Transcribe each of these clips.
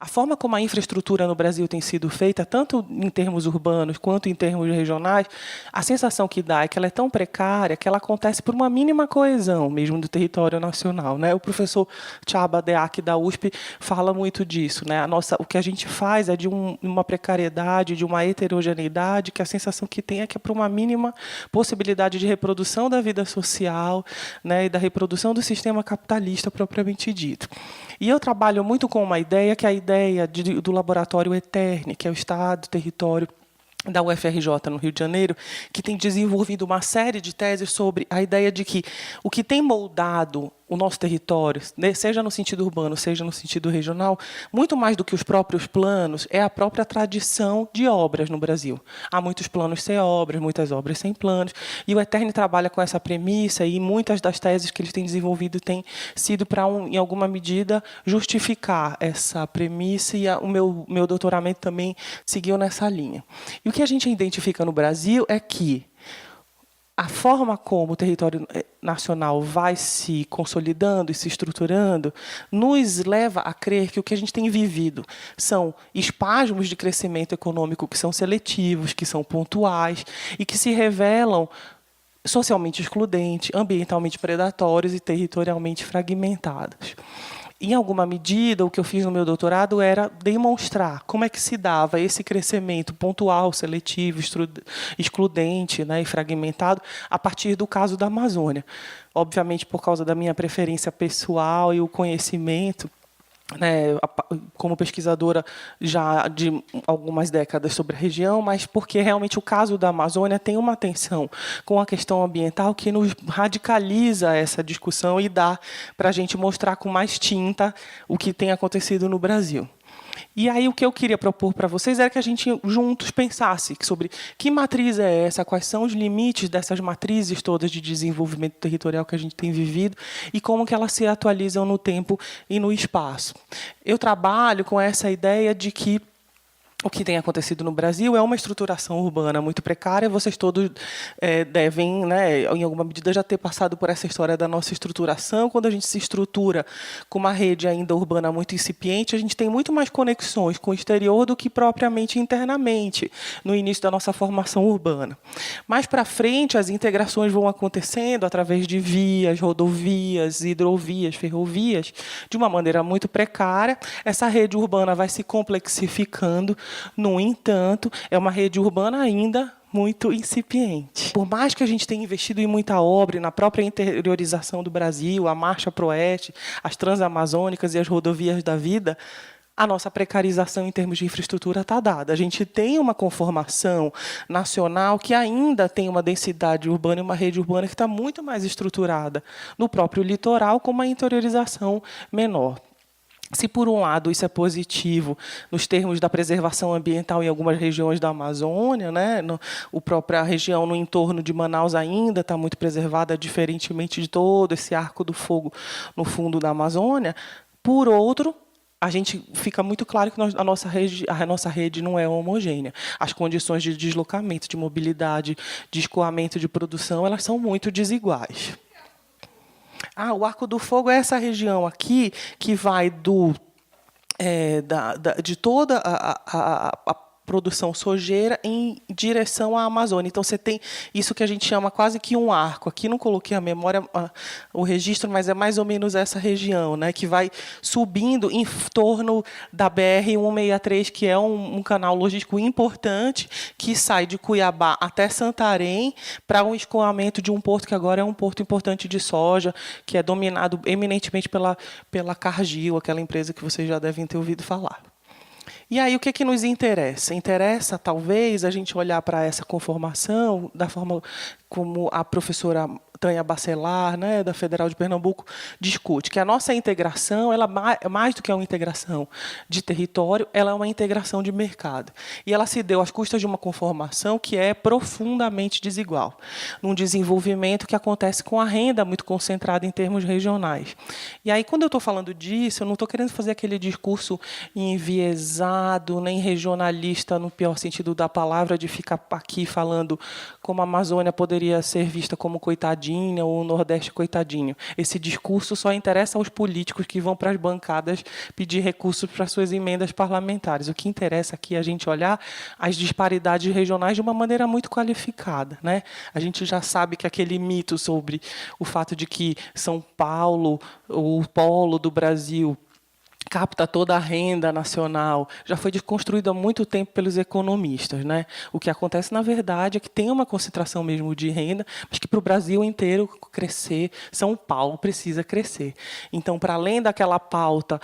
A forma como a infraestrutura no Brasil tem sido feita, tanto em termos urbanos quanto em termos regionais, a sensação que dá é que ela é tão precária que ela acontece por uma mínima coesão mesmo do território nacional, né? O professor Csaba Deák, da USP, fala muito disso, né? O que a gente faz é de uma precariedade, de uma heterogeneidade, que a sensação que tem é que é por uma mínima possibilidade de reprodução da vida social, né? E da reprodução do sistema capitalista propriamente dito. E eu trabalho muito com uma ideia, que é a ideia do laboratório ETERN, que é o Estado, território da UFRJ, no Rio de Janeiro, que tem desenvolvido uma série de teses sobre a ideia de que o que tem moldado o nosso território, seja no sentido urbano, seja no sentido regional, muito mais do que os próprios planos, é a própria tradição de obras no Brasil. Há muitos planos sem obras, muitas obras sem planos, e o ETERN trabalha com essa premissa, e muitas das teses que eles têm desenvolvido têm sido para, em alguma medida, justificar essa premissa, e o meu doutoramento também seguiu nessa linha. E o que a gente identifica no Brasil é que a forma como o território nacional vai se consolidando e se estruturando nos leva a crer que o que a gente tem vivido são espasmos de crescimento econômico que são seletivos, que são pontuais e que se revelam socialmente excludentes, ambientalmente predatórios e territorialmente fragmentados. Em alguma medida, o que eu fiz no meu doutorado era demonstrar como é que se dava esse crescimento pontual, seletivo, excludente, né, e fragmentado, a partir do caso da Amazônia. Obviamente, por causa da minha preferência pessoal e o conhecimento, né, como pesquisadora já de algumas décadas sobre a região, mas porque realmente o caso da Amazônia tem uma tensão com a questão ambiental que nos radicaliza essa discussão e dá para a gente mostrar com mais tinta o que tem acontecido no Brasil. E aí o que eu queria propor para vocês era que a gente juntos pensasse sobre que matriz é essa, quais são os limites dessas matrizes todas de desenvolvimento territorial que a gente tem vivido e como que elas se atualizam no tempo e no espaço. Eu trabalho com essa ideia de que o que tem acontecido no Brasil é uma estruturação urbana muito precária. Vocês todos devem, né, em alguma medida, já ter passado por essa história da nossa estruturação. Quando a gente se estrutura com uma rede ainda urbana muito incipiente, a gente tem muito mais conexões com o exterior do que propriamente internamente, no início da nossa formação urbana. Mais para frente, as integrações vão acontecendo através de vias, rodovias, hidrovias, ferrovias, de uma maneira muito precária. Essa rede urbana vai se complexificando. No entanto, é uma rede urbana ainda muito incipiente. Por mais que a gente tenha investido em muita obra, na própria interiorização do Brasil, a Marcha para o Oeste, as transamazônicas e as rodovias da vida, a nossa precarização em termos de infraestrutura está dada. A gente tem uma conformação nacional que ainda tem uma densidade urbana e uma rede urbana que está muito mais estruturada no próprio litoral, com uma interiorização menor. Se, por um lado, isso é positivo nos termos da preservação ambiental em algumas regiões da Amazônia, né? A própria região no entorno de Manaus ainda está muito preservada, diferentemente de todo esse arco do fogo no fundo da Amazônia. Por outro, a gente fica muito claro que a nossa rede não é homogênea. As condições de deslocamento, de mobilidade, de escoamento de produção, elas são muito desiguais. O Arco do Fogo é essa região aqui que vai de toda a produção sojeira em direção à Amazônia. Então, você tem isso que a gente chama quase que um arco. Aqui não coloquei a memória, o registro, mas é mais ou menos essa região, né, que vai subindo em torno da BR-163, que é um canal logístico importante, que sai de Cuiabá até Santarém, para um escoamento de um porto que agora é um porto importante de soja, que é dominado eminentemente pela Cargill, aquela empresa que vocês já devem ter ouvido falar. E aí, o que é que nos interessa? Interessa, talvez, a gente olhar para essa conformação da forma como a professora Tânia Bacelar, né, da Federal de Pernambuco, discute, que a nossa integração, ela é mais do que uma integração de território, ela é uma integração de mercado. E ela se deu às custas de uma conformação que é profundamente desigual, num desenvolvimento que acontece com a renda muito concentrada em termos regionais. E aí, quando eu estou falando disso, eu não estou querendo fazer aquele discurso enviesado, nem regionalista, no pior sentido da palavra, de ficar aqui falando como a Amazônia poderia ser vista como coitadinha ou o Nordeste coitadinho. Esse discurso só interessa aos políticos que vão para as bancadas pedir recursos para suas emendas parlamentares. O que interessa aqui é a gente olhar as disparidades regionais de uma maneira muito qualificada, né? A gente já sabe que aquele mito sobre o fato de que São Paulo, o polo do Brasil, capta toda a renda nacional, já foi desconstruído há muito tempo pelos economistas, né? O que acontece, na verdade, é que tem uma concentração mesmo de renda, mas que para o Brasil inteiro crescer, São Paulo precisa crescer. Então, para além daquela pauta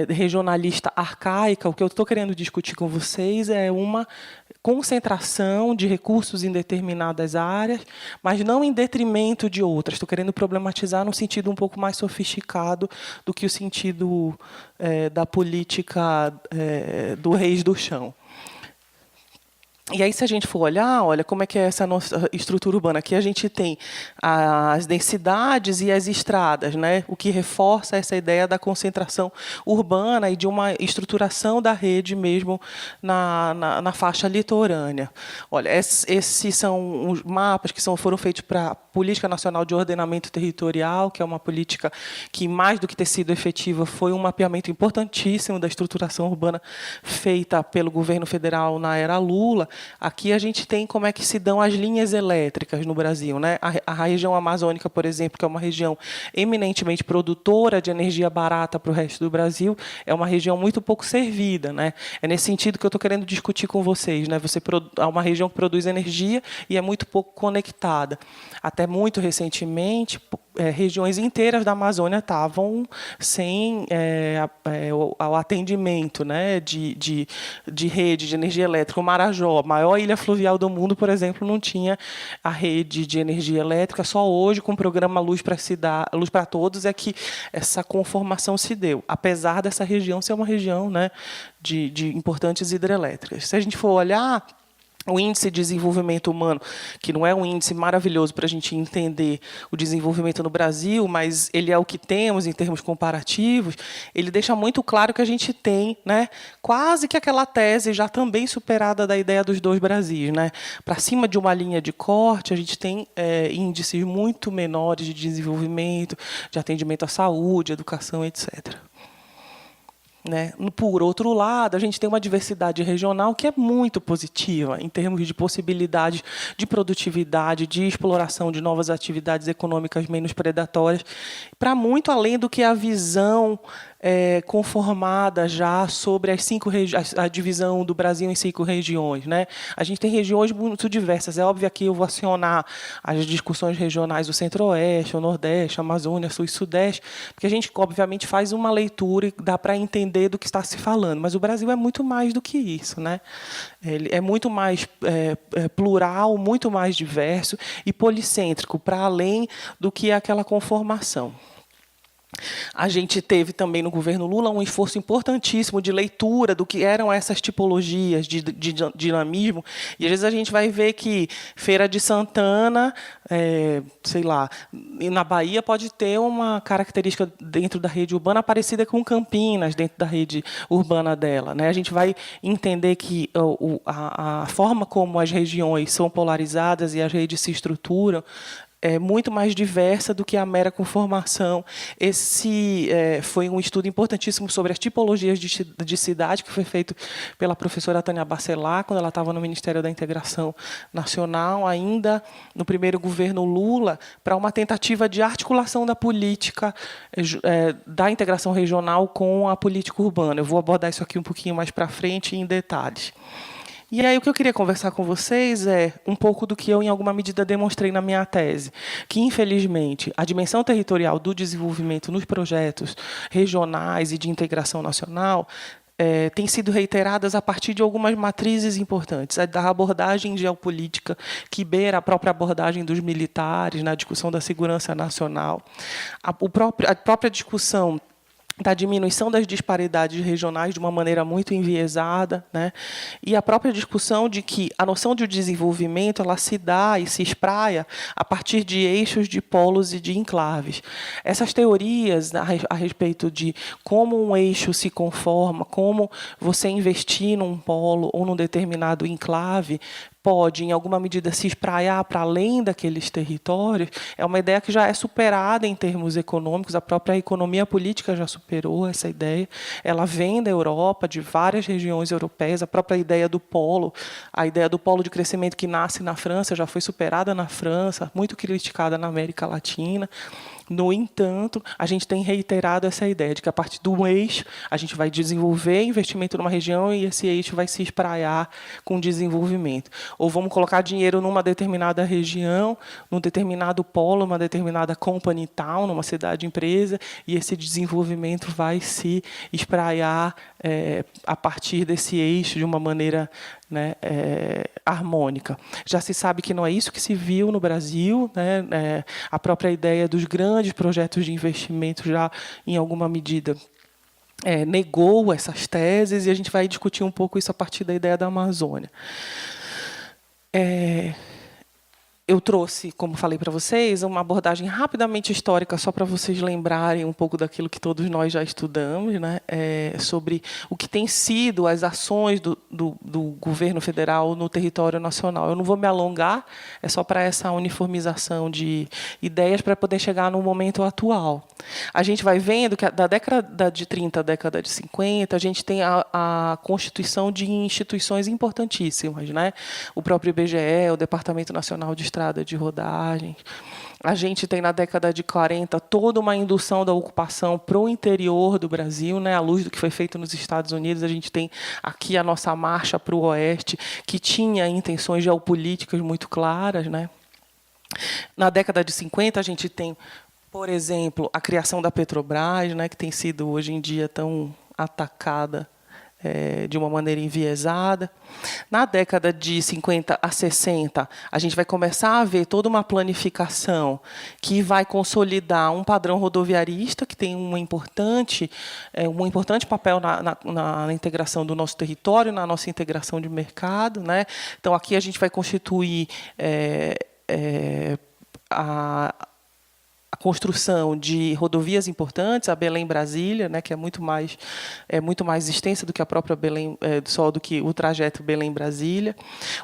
regionalista arcaica, o que eu estou querendo discutir com vocês é uma concentração de recursos em determinadas áreas, mas não em detrimento de outras. Estou querendo problematizar num sentido um pouco mais sofisticado do que o sentido da política do reis do chão. E aí, se a gente for olhar, olha como é que é essa nossa estrutura urbana. Aqui a gente tem as densidades e as estradas, né? O que reforça essa ideia da concentração urbana e de uma estruturação da rede mesmo na faixa litorânea. Olha, esses são os mapas que foram feitos para a Política Nacional de Ordenamento Territorial, que é uma política que, mais do que ter sido efetiva, foi um mapeamento importantíssimo da estruturação urbana feita pelo governo federal na era Lula. Aqui a gente tem como é que se dão as linhas elétricas no Brasil, né? A região amazônica, por exemplo, que é uma região eminentemente produtora de energia barata para o resto do Brasil, é uma região muito pouco servida, né? É nesse sentido que eu estou querendo discutir com vocês, né? É uma região que produz energia e é muito pouco conectada. Até muito recentemente, regiões inteiras da Amazônia estavam sem o atendimento, né, de rede de energia elétrica. O Marajó, a maior ilha fluvial do mundo, por exemplo, não tinha a rede de energia elétrica. Só hoje, com o programa Luz para Todos, é que essa conformação se deu, apesar dessa região ser uma região, né, de importantes hidrelétricas. Se a gente for olhar o Índice de Desenvolvimento Humano, que não é um índice maravilhoso para a gente entender o desenvolvimento no Brasil, mas ele é o que temos em termos comparativos, ele deixa muito claro que a gente tem, né, quase que aquela tese já também superada da ideia dos dois Brasis, né? Para cima de uma linha de corte, a gente tem índices muito menores de desenvolvimento, de atendimento à saúde, educação, etc. Né? Por outro lado, a gente tem uma diversidade regional que é muito positiva em termos de possibilidades de produtividade, de exploração de novas atividades econômicas menos predatórias, para muito além do que a visão conformada já sobre a divisão do Brasil em 5 regiões, né? A gente tem regiões muito diversas. É óbvio que eu vou acionar as discussões regionais do Centro-Oeste, o Nordeste, Amazônia, Sul e Sudeste, porque a gente, obviamente, faz uma leitura e dá para entender do que está se falando. Mas o Brasil é muito mais do que isso, né? Ele é muito mais plural, muito mais diverso e policêntrico, para além do que aquela conformação. A gente teve também no governo Lula um esforço importantíssimo de leitura do que eram essas tipologias de dinamismo. E às vezes a gente vai ver que Feira de Santana, sei lá, na Bahia pode ter uma característica dentro da rede urbana parecida com Campinas, dentro da rede urbana dela, né? A gente vai entender que a forma como as regiões são polarizadas e as redes se estruturam é muito mais diversa do que a mera conformação. Esse foi um estudo importantíssimo sobre as tipologias de cidade, que foi feito pela professora Tânia Bacelar, quando ela estava no Ministério da Integração Nacional, ainda no primeiro governo Lula, para uma tentativa de articulação da política da integração regional com a política urbana. Eu vou abordar isso aqui um pouquinho mais para frente, em detalhes. E aí o que eu queria conversar com vocês é um pouco do que eu, em alguma medida, demonstrei na minha tese, que, infelizmente, a dimensão territorial do desenvolvimento nos projetos regionais e de integração nacional tem sido reiteradas a partir de algumas matrizes importantes, da abordagem geopolítica que beira a própria abordagem dos militares na discussão da segurança nacional, a própria discussão da diminuição das disparidades regionais de uma maneira muito enviesada, né? E a própria discussão de que a noção de desenvolvimento ela se dá e se espraia a partir de eixos de polos e de enclaves. Essas teorias a respeito de como um eixo se conforma, como você investir num polo ou num determinado enclave, pode, em alguma medida, se espraiar para além daqueles territórios, é uma ideia que já é superada em termos econômicos. A própria economia política já superou essa ideia. Ela vem da Europa, de várias regiões europeias. A própria ideia do polo, a ideia do polo de crescimento que nasce na França, já foi superada na França, muito criticada na América Latina. No entanto, a gente tem reiterado essa ideia de que, a partir do eixo, a gente vai desenvolver investimento numa região e esse eixo vai se espraiar com desenvolvimento. Ou vamos colocar dinheiro numa determinada região, num determinado polo, uma determinada company town, numa cidade-empresa, e esse desenvolvimento vai se espraiar a partir desse eixo de uma maneira, né, harmônica. Já se sabe que não é isso que se viu no Brasil, né? A própria ideia dos grandes projetos de investimento já, em alguma medida, negou essas teses, e a gente vai discutir um pouco isso a partir da ideia da Amazônia. Eu trouxe, como falei para vocês, uma abordagem rapidamente histórica, só para vocês lembrarem um pouco daquilo que todos nós já estudamos, né? Sobre o que tem sido as ações do governo federal no território nacional. Eu não vou me alongar, é só para essa uniformização de ideias para poder chegar no momento atual. A gente vai vendo que da década de 30 à década de 50, a gente tem a constituição de instituições importantíssimas, né? O próprio IBGE, o Departamento Nacional de Estrada de Rodagem. A gente tem, na década de 40, toda uma indução da ocupação para o interior do Brasil, né? À luz do que foi feito nos Estados Unidos. A gente tem aqui a nossa marcha para o oeste, que tinha intenções geopolíticas muito claras, né? Na década de 50, a gente tem, por exemplo, a criação da Petrobras, né? Que tem sido, hoje em dia, tão atacada de uma maneira enviesada. Na década de 50 a 60, a gente vai começar a ver toda uma planificação que vai consolidar um padrão rodoviarista que tem um importante papel na integração do nosso território, na nossa integração de mercado, né? Então, aqui a gente vai constituir a construção de rodovias importantes, a Belém-Brasília, né, que é muito mais extensa do que a própria Belém, só do que o trajeto Belém-Brasília.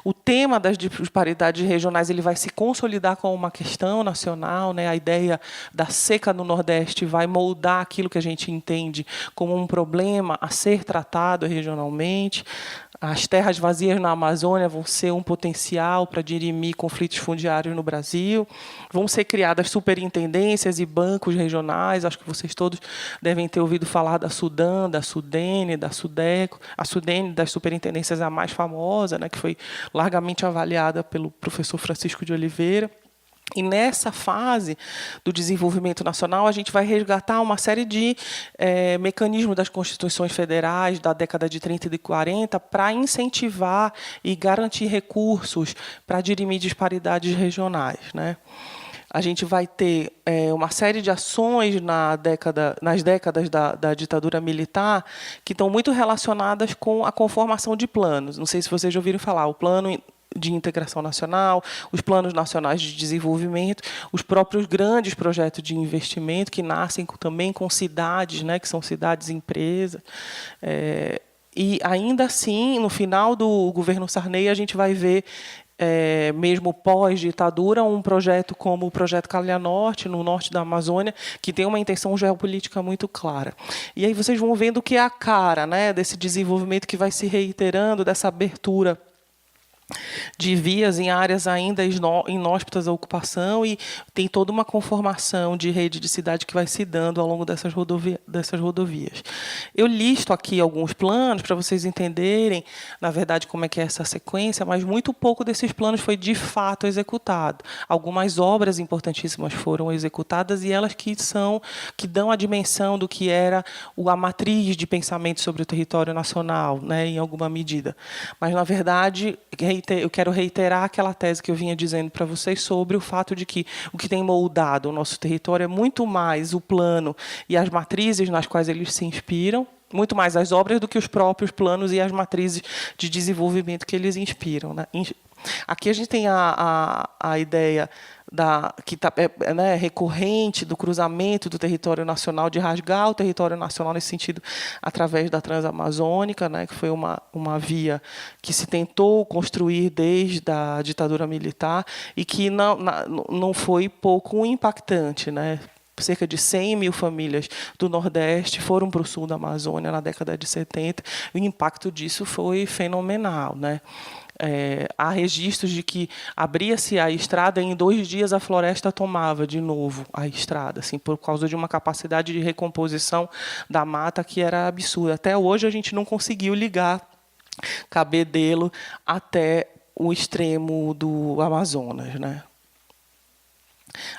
O tema das disparidades regionais ele vai se consolidar como uma questão nacional, né? A ideia da seca no Nordeste vai moldar aquilo que a gente entende como um problema a ser tratado regionalmente. As terras vazias na Amazônia vão ser um potencial para dirimir conflitos fundiários no Brasil. Vão ser criadas superintendências e bancos regionais. Acho que vocês todos devem ter ouvido falar da Sudan, da Sudene, da Sudeco. A Sudene, das superintendências, é a mais famosa, né, que foi largamente avaliada pelo professor Francisco de Oliveira. E nessa fase do desenvolvimento nacional, a gente vai resgatar uma série de mecanismos das constituições federais da década de 30 e de 40 para incentivar e garantir recursos para dirimir disparidades regionais, né? A gente vai ter uma série de ações nas décadas da ditadura militar que estão muito relacionadas com a conformação de planos. Não sei se vocês já ouviram falar, o plano de integração nacional, os planos nacionais de desenvolvimento, os próprios grandes projetos de investimento que nascem também com cidades, né, que são cidades-empresa. E, ainda assim, no final do governo Sarney, a gente vai ver, mesmo pós-ditadura, um projeto como o Projeto Calha Norte, no norte da Amazônia, que tem uma intenção geopolítica muito clara. E aí vocês vão vendo que é a cara, né, desse desenvolvimento que vai se reiterando, dessa abertura de vias em áreas ainda inóspitas à ocupação, e tem toda uma conformação de rede de cidade que vai se dando ao longo dessas rodovias. Eu listo aqui alguns planos para vocês entenderem, na verdade, como é que é essa sequência, mas muito pouco desses planos foi de fato executado. Algumas obras importantíssimas foram executadas e elas que dão a dimensão do que era a matriz de pensamento sobre o território nacional, né, em alguma medida. Mas, na verdade, eu quero reiterar aquela tese que eu vinha dizendo para vocês sobre o fato de que o que tem moldado o nosso território é muito mais o plano e as matrizes nas quais eles se inspiram, muito mais as obras do que os próprios planos e as matrizes de desenvolvimento que eles inspiram, né? Aqui a gente tem a ideia que né, recorrente do cruzamento do território nacional, de rasgar o território nacional nesse sentido, através da Transamazônica, né, que foi uma via que se tentou construir desde a ditadura militar e que não foi pouco impactante, né? Cerca de 100 mil famílias do Nordeste foram para o sul da Amazônia na década de 70. O impacto disso foi fenomenal, né? Há registros de que abria-se a estrada e em 2 dias a floresta tomava de novo a estrada, assim, por causa de uma capacidade de recomposição da mata que era absurda. Até hoje a gente não conseguiu ligar Cabedelo até o extremo do Amazonas, né?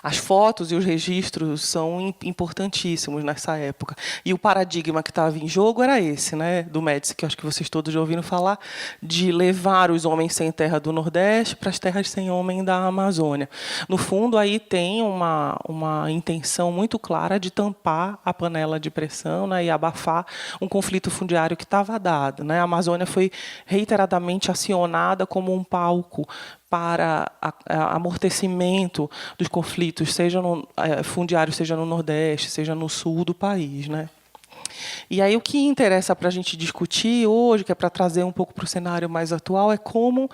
As fotos e os registros são importantíssimos nessa época. E o paradigma que estava em jogo era esse, né, do Médici, que acho que vocês todos já ouviram falar, de levar os homens sem terra do Nordeste para as terras sem homem da Amazônia. No fundo, aí tem uma intenção muito clara de tampar a panela de pressão, né, e abafar um conflito fundiário que estava dado, né? A Amazônia foi reiteradamente acionada como um palco para amortecimento dos conflitos, seja no fundiário, seja no Nordeste, seja no sul do país, né? E aí o que interessa para a gente discutir hoje, que é para trazer um pouco para o cenário mais atual, é como,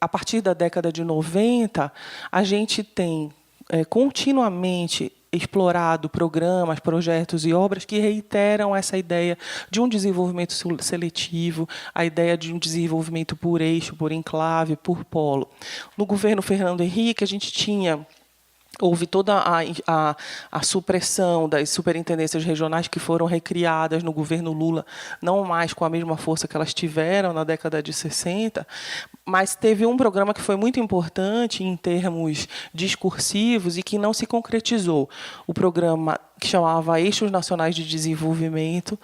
a partir da década de 90, a gente tem continuamente explorado programas, projetos e obras que reiteram essa ideia de um desenvolvimento seletivo, a ideia de um desenvolvimento por eixo, por enclave, por polo. No governo Fernando Henrique, a gente houve toda a supressão das superintendências regionais que foram recriadas no governo Lula, não mais com a mesma força que elas tiveram na década de 60, mas teve um programa que foi muito importante em termos discursivos e que não se concretizou. O programa que chamava Eixos Nacionais de Desenvolvimento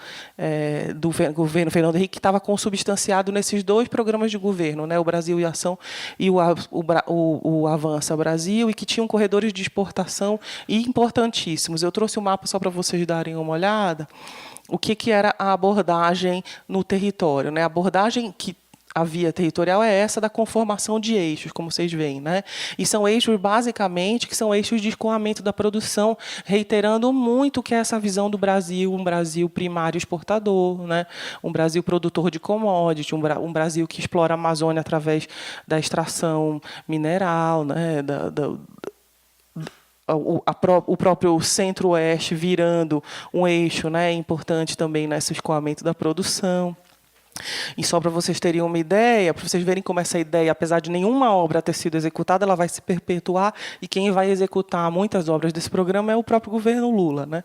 do governo Fernando Henrique, que estava consubstanciado nesses 2 programas de governo, né, o Brasil em Ação e o Avança Brasil, e que tinham corredores de exportação importantíssimos. Eu trouxe o mapa só para vocês darem uma olhada. O que era a abordagem no território, né? A abordagem que a via territorial é essa da conformação de eixos, como vocês veem, né? E são eixos, basicamente, que são eixos de escoamento da produção, reiterando muito que é essa visão do Brasil, um Brasil primário exportador, né? Um Brasil produtor de commodity, um Brasil que explora a Amazônia através da extração mineral, né? O próprio centro-oeste virando um eixo, né? Importante também nesse escoamento da produção. E só para vocês terem uma ideia, para vocês verem como essa ideia, apesar de nenhuma obra ter sido executada, ela vai se perpetuar, e quem vai executar muitas obras desse programa é o próprio governo Lula, né?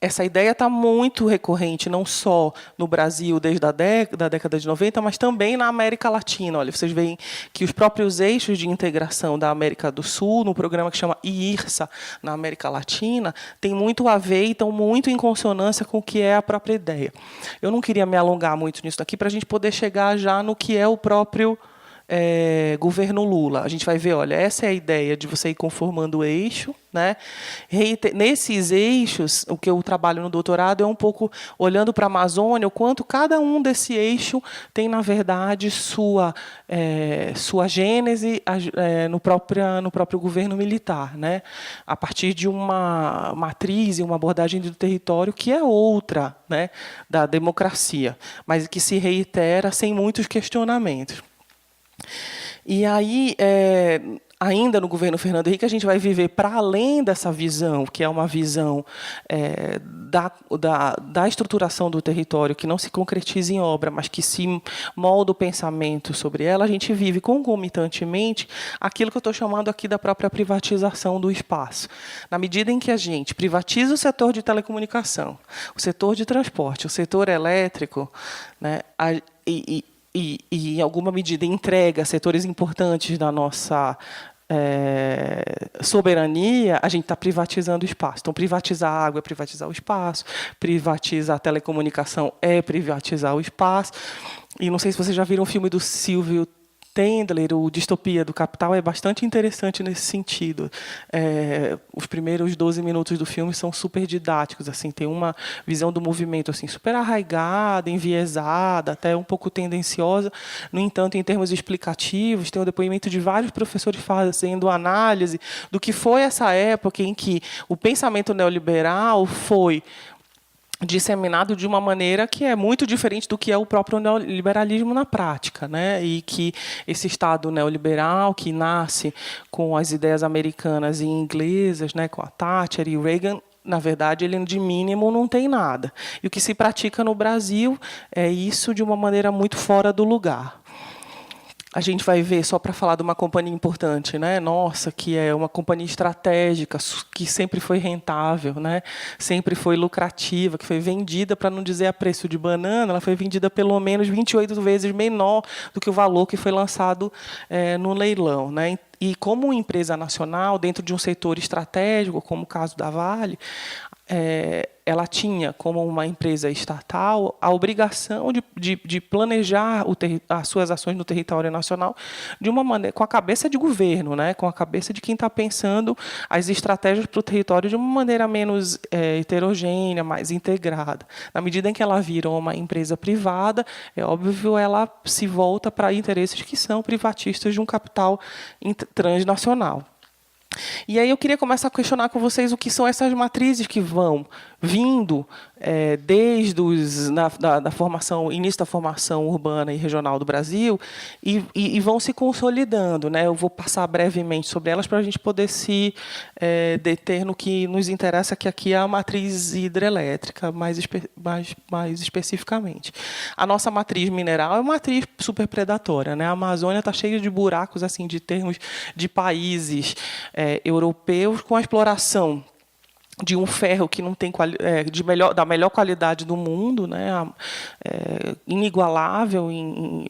Essa ideia está muito recorrente, não só no Brasil desde a década de 90, mas também na América Latina. Olha, vocês veem que os próprios eixos de integração da América do Sul, no programa que chama IIRSA, na América Latina, tem muito a ver e estão muito em consonância com o que é a própria ideia. Eu não queria me alongar muito nisso aqui, para a gente poder chegar já no que é o próprio governo Lula. A gente vai ver, olha, essa é a ideia de você ir conformando o eixo, né? Nesses eixos, o que eu trabalho no doutorado é um pouco olhando para a Amazônia, o quanto cada um desse eixo tem, na verdade, sua gênese no próprio governo militar, né? A partir de uma matriz e uma abordagem do território que é outra, né, da democracia, mas que se reitera sem muitos questionamentos. E aí, ainda no governo Fernando Henrique, a gente vai viver para além dessa visão, que é uma visão da estruturação do território, que não se concretiza em obra, mas que se molda o pensamento sobre ela. A gente vive concomitantemente aquilo que eu estou chamando aqui da própria privatização do espaço. Na medida em que a gente privatiza o setor de telecomunicação, o setor de transporte, o setor elétrico, né, e, em alguma medida, entrega setores importantes da nossa soberania, a gente está privatizando o espaço. Então, privatizar a água é privatizar o espaço, privatizar a telecomunicação é privatizar o espaço. E não sei se vocês já viram o filme do Silvio Tendler, o Distopia do Capital, é bastante interessante nesse sentido. Os primeiros 12 minutos do filme são super didáticos, assim, tem uma visão do movimento assim, super arraigada, enviesada, até um pouco tendenciosa. No entanto, em termos explicativos, tem o depoimento de vários professores fazendo análise do que foi essa época em que o pensamento neoliberal foi disseminado de uma maneira que é muito diferente do que é o próprio neoliberalismo na prática, né? E que esse Estado neoliberal, que nasce com as ideias americanas e inglesas, né, com a Thatcher e Reagan, na verdade, ele de mínimo não tem nada. E o que se pratica no Brasil é isso de uma maneira muito fora do lugar. A gente vai ver, só para falar de uma companhia importante, né? Nossa, que é uma companhia estratégica, que sempre foi rentável, né? Sempre foi lucrativa, que foi vendida, para não dizer a preço de banana, ela foi vendida pelo menos 28 vezes menor do que o valor que foi lançado no leilão, né? E como empresa nacional, dentro de um setor estratégico, como o caso da Vale, ela tinha, como uma empresa estatal, a obrigação de planejar as suas ações no território nacional de uma maneira, com a cabeça de governo, né, com a cabeça de quem está pensando as estratégias para o território de uma maneira menos heterogênea, mais integrada. Na medida em que ela vira uma empresa privada, é óbvio, ela se volta para interesses que são privatistas de um capital transnacional. E aí eu queria começar a questionar com vocês o que são essas matrizes que vão vindo desde da formação, início da formação urbana e regional do Brasil e vão se consolidando, né? Eu vou passar brevemente sobre elas para a gente poder se deter no que nos interessa, que aqui é a matriz hidrelétrica, mais especificamente. A nossa matriz mineral é uma matriz super predatória, né? A Amazônia está cheia de buracos, assim, de termos de países europeus com a exploração de um ferro que não tem da melhor qualidade do mundo, né, inigualável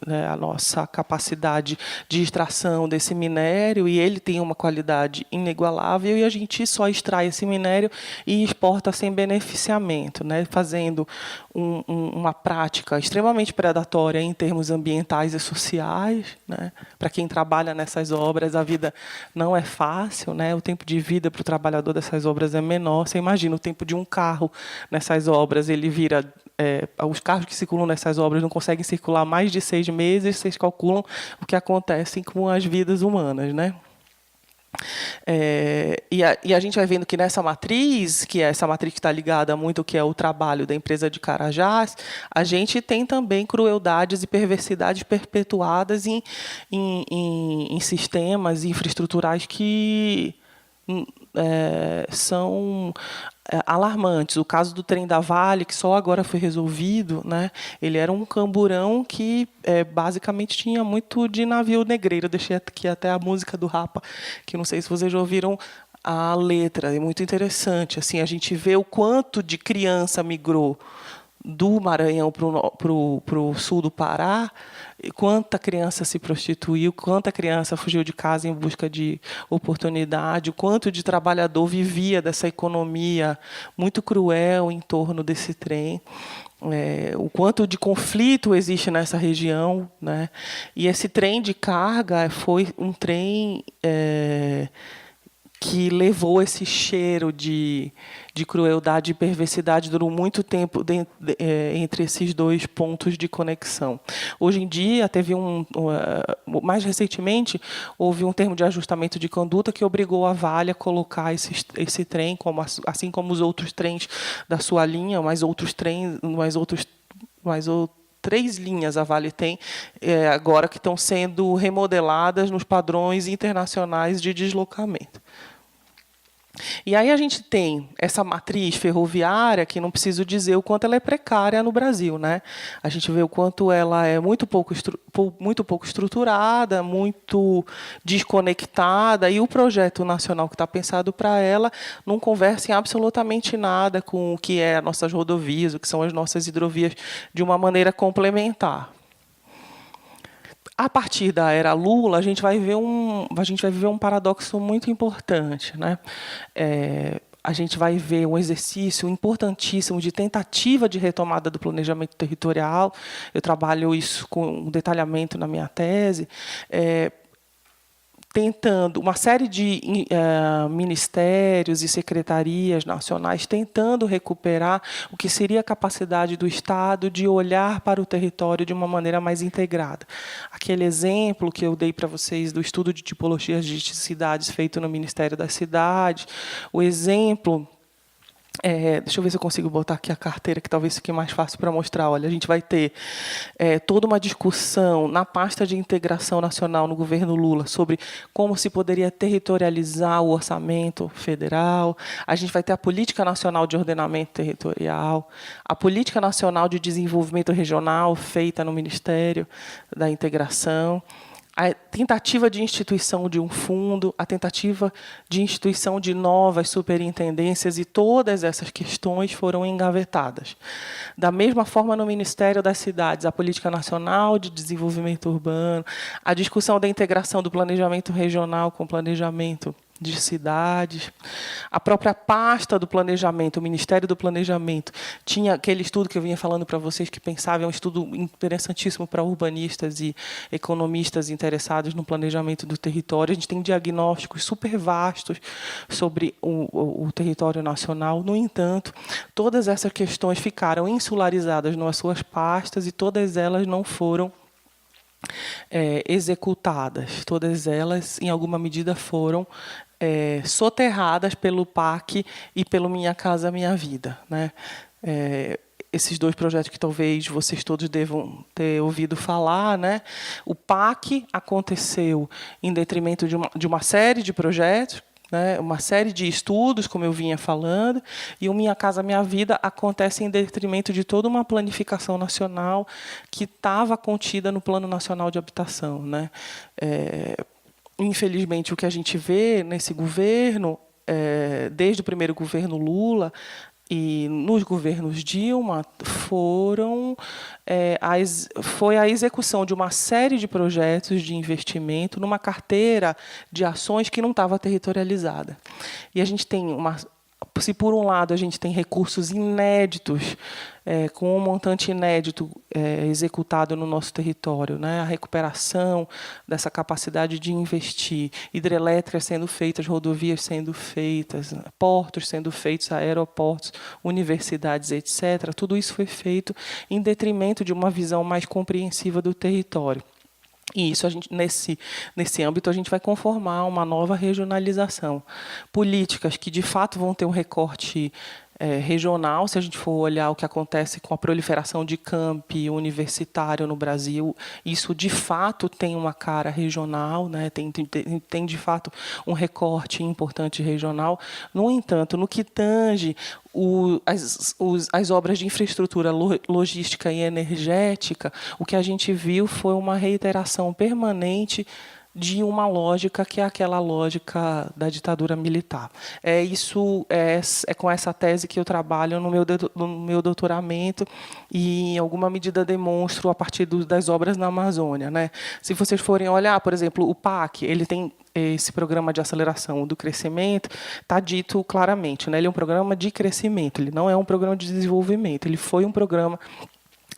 né, a nossa capacidade de extração desse minério, e ele tem uma qualidade inigualável, e a gente só extrai esse minério e exporta sem beneficiamento, né, fazendo uma prática extremamente predatória em termos ambientais e sociais, né. Para quem trabalha nessas obras, a vida não é fácil, né, o tempo de vida para o trabalhador dessas obras é menor. Você imagina o tempo de um carro nessas obras, ele vira... os carros que circulam nessas obras não conseguem circular mais de 6 meses, vocês calculam o que acontece com as vidas humanas, né? E a gente vai vendo que nessa matriz, que é essa matriz que está ligada muito ao que é o trabalho da empresa de Carajás, a gente tem também crueldades e perversidades perpetuadas em sistemas infraestruturais que são alarmantes. O caso do trem da Vale, que só agora foi resolvido, né? Ele era um camburão que basicamente tinha muito de navio negreiro. Eu deixei aqui até a música do Rapa, que não sei se vocês já ouviram a letra, é muito interessante. Assim, a gente vê o quanto de criança migrou do Maranhão para o sul do Pará, quanta criança se prostituiu, quanta criança fugiu de casa em busca de oportunidade, o quanto de trabalhador vivia dessa economia muito cruel em torno desse trem, o quanto de conflito existe nessa região, né? E esse trem de carga foi um trem que levou esse cheiro de crueldade e perversidade durante muito tempo entre esses dois pontos de conexão. Hoje em dia, mais recentemente, houve um termo de ajustamento de conduta que obrigou a Vale a colocar esse trem, assim como os outros trens da sua linha, mais 3 linhas a Vale tem agora que estão sendo remodeladas nos padrões internacionais de deslocamento. E aí a gente tem essa matriz ferroviária, que não preciso dizer o quanto ela é precária no Brasil, né? A gente vê o quanto ela é muito pouco estruturada, muito desconectada, e o projeto nacional que está pensado para ela não conversa em absolutamente nada com o que é as nossas rodovias, o que são as nossas hidrovias, de uma maneira complementar. A partir da era Lula, a gente vai viver um paradoxo muito importante, né? a gente vai ver um exercício importantíssimo de tentativa de retomada do planejamento territorial. Eu trabalho isso com um detalhamento na minha tese, tentando, uma série de ministérios e secretarias nacionais tentando recuperar o que seria a capacidade do Estado de olhar para o território de uma maneira mais integrada. Aquele exemplo que eu dei para vocês do estudo de tipologias de cidades feito no Ministério das Cidades, o exemplo... deixa eu ver se eu consigo botar aqui a carteira, que talvez fique mais fácil para mostrar. Olha, a gente vai ter toda uma discussão na pasta de integração nacional no governo Lula sobre como se poderia territorializar o orçamento federal. A gente vai ter a Política Nacional de Ordenamento Territorial, a Política Nacional de Desenvolvimento Regional, feita no Ministério da Integração, a tentativa de instituição de um fundo, a tentativa de instituição de novas superintendências, e todas essas questões foram engavetadas. Da mesma forma, no Ministério das Cidades, a Política Nacional de Desenvolvimento Urbano, a discussão da integração do planejamento regional com o planejamento de cidades, a própria pasta do planejamento, o Ministério do Planejamento, tinha aquele estudo que eu vinha falando para vocês, que pensava, é um estudo interessantíssimo para urbanistas e economistas interessados no planejamento do território. A gente tem diagnósticos super vastos sobre o território nacional. No entanto, todas essas questões ficaram insularizadas nas suas pastas e todas elas não foram executadas. Todas elas, em alguma medida, foram soterradas pelo PAC e pelo Minha Casa Minha Vida, né? Esses dois projetos que talvez vocês todos devam ter ouvido falar, né? O PAC aconteceu em detrimento de uma série de projetos, né, uma série de estudos, como eu vinha falando, e o Minha Casa Minha Vida acontece em detrimento de toda uma planificação nacional que estava contida no Plano Nacional de Habitação, né? Infelizmente, o que a gente vê nesse governo, desde o primeiro governo Lula e nos governos Dilma, foi a execução de uma série de projetos de investimento numa carteira de ações que não estava territorializada. E a gente tem se por um lado a gente tem recursos inéditos, com um montante inédito executado no nosso território, né? A recuperação dessa capacidade de investir, hidrelétricas sendo feitas, rodovias sendo feitas, portos sendo feitos, aeroportos, universidades, etc. Tudo isso foi feito em detrimento de uma visão mais compreensiva do território. E isso, nesse âmbito, a gente vai conformar uma nova regionalização. Políticas que, de fato, vão ter um recorte regional, se a gente for olhar o que acontece com a proliferação de campi universitário no Brasil, isso, de fato, tem uma cara regional, né? Tem, de fato, um recorte importante regional. No entanto, no que tange as obras de infraestrutura logística e energética, o que a gente viu foi uma reiteração permanente de uma lógica que é aquela lógica da ditadura militar. Isso é com essa tese que eu trabalho no meu doutoramento e, em alguma medida, demonstro a partir das obras na Amazônia, né? Se vocês forem olhar, por exemplo, o PAC, ele tem esse programa de aceleração do crescimento, está dito claramente, né? Ele é um programa de crescimento, ele não é um programa de desenvolvimento, ele foi um programa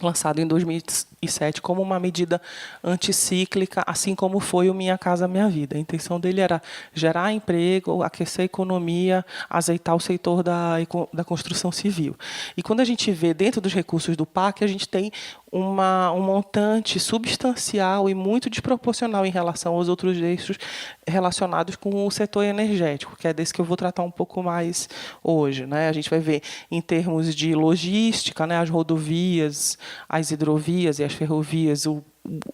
lançado em 2007 como uma medida anticíclica, assim como foi o Minha Casa Minha Vida. A intenção dele era gerar emprego, aquecer a economia, azeitar o setor da construção civil. E quando a gente vê dentro dos recursos do PAC, a gente tem um montante substancial e muito desproporcional em relação aos outros eixos relacionados com o setor energético, que é desse que eu vou tratar um pouco mais hoje, né? A gente vai ver em termos de logística, né, as rodovias, as hidrovias e as ferrovias, o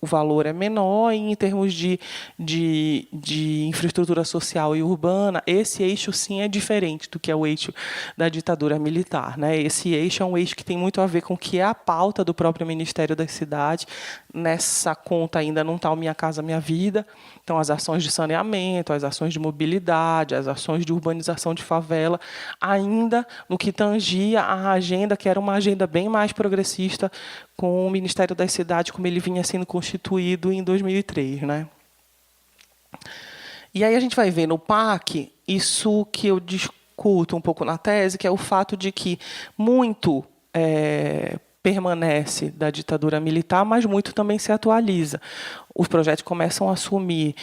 valor é menor, e em termos de infraestrutura social e urbana, esse eixo, sim, é diferente do que é o eixo da ditadura militar, né? Esse eixo é um eixo que tem muito a ver com o que é a pauta do próprio Ministério das Cidades. Nessa conta ainda não está o Minha Casa Minha Vida. Então, as ações de saneamento, as ações de mobilidade, as ações de urbanização de favela, ainda no que tangia a agenda, que era uma agenda bem mais progressista, com o Ministério das Cidades, como ele vinha sendo constituído em 2003, né? E aí a gente vai ver no PAC isso que eu discuto um pouco na tese, que é o fato de que muito permanece da ditadura militar, mas muito também se atualiza. Os projetos começam a assumir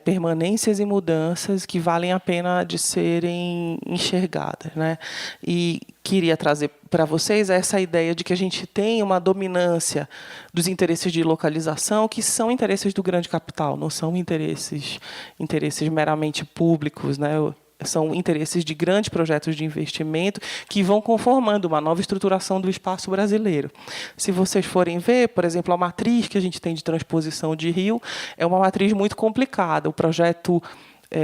permanências e mudanças que valem a pena de serem enxergadas, né? E queria trazer para vocês essa ideia de que a gente tem uma dominância dos interesses de localização, que são interesses do grande capital, não são interesses meramente públicos, né? São interesses de grandes projetos de investimento que vão conformando uma nova estruturação do espaço brasileiro. Se vocês forem ver, por exemplo, a matriz que a gente tem de transposição de Rio é uma matriz muito complicada. O projeto,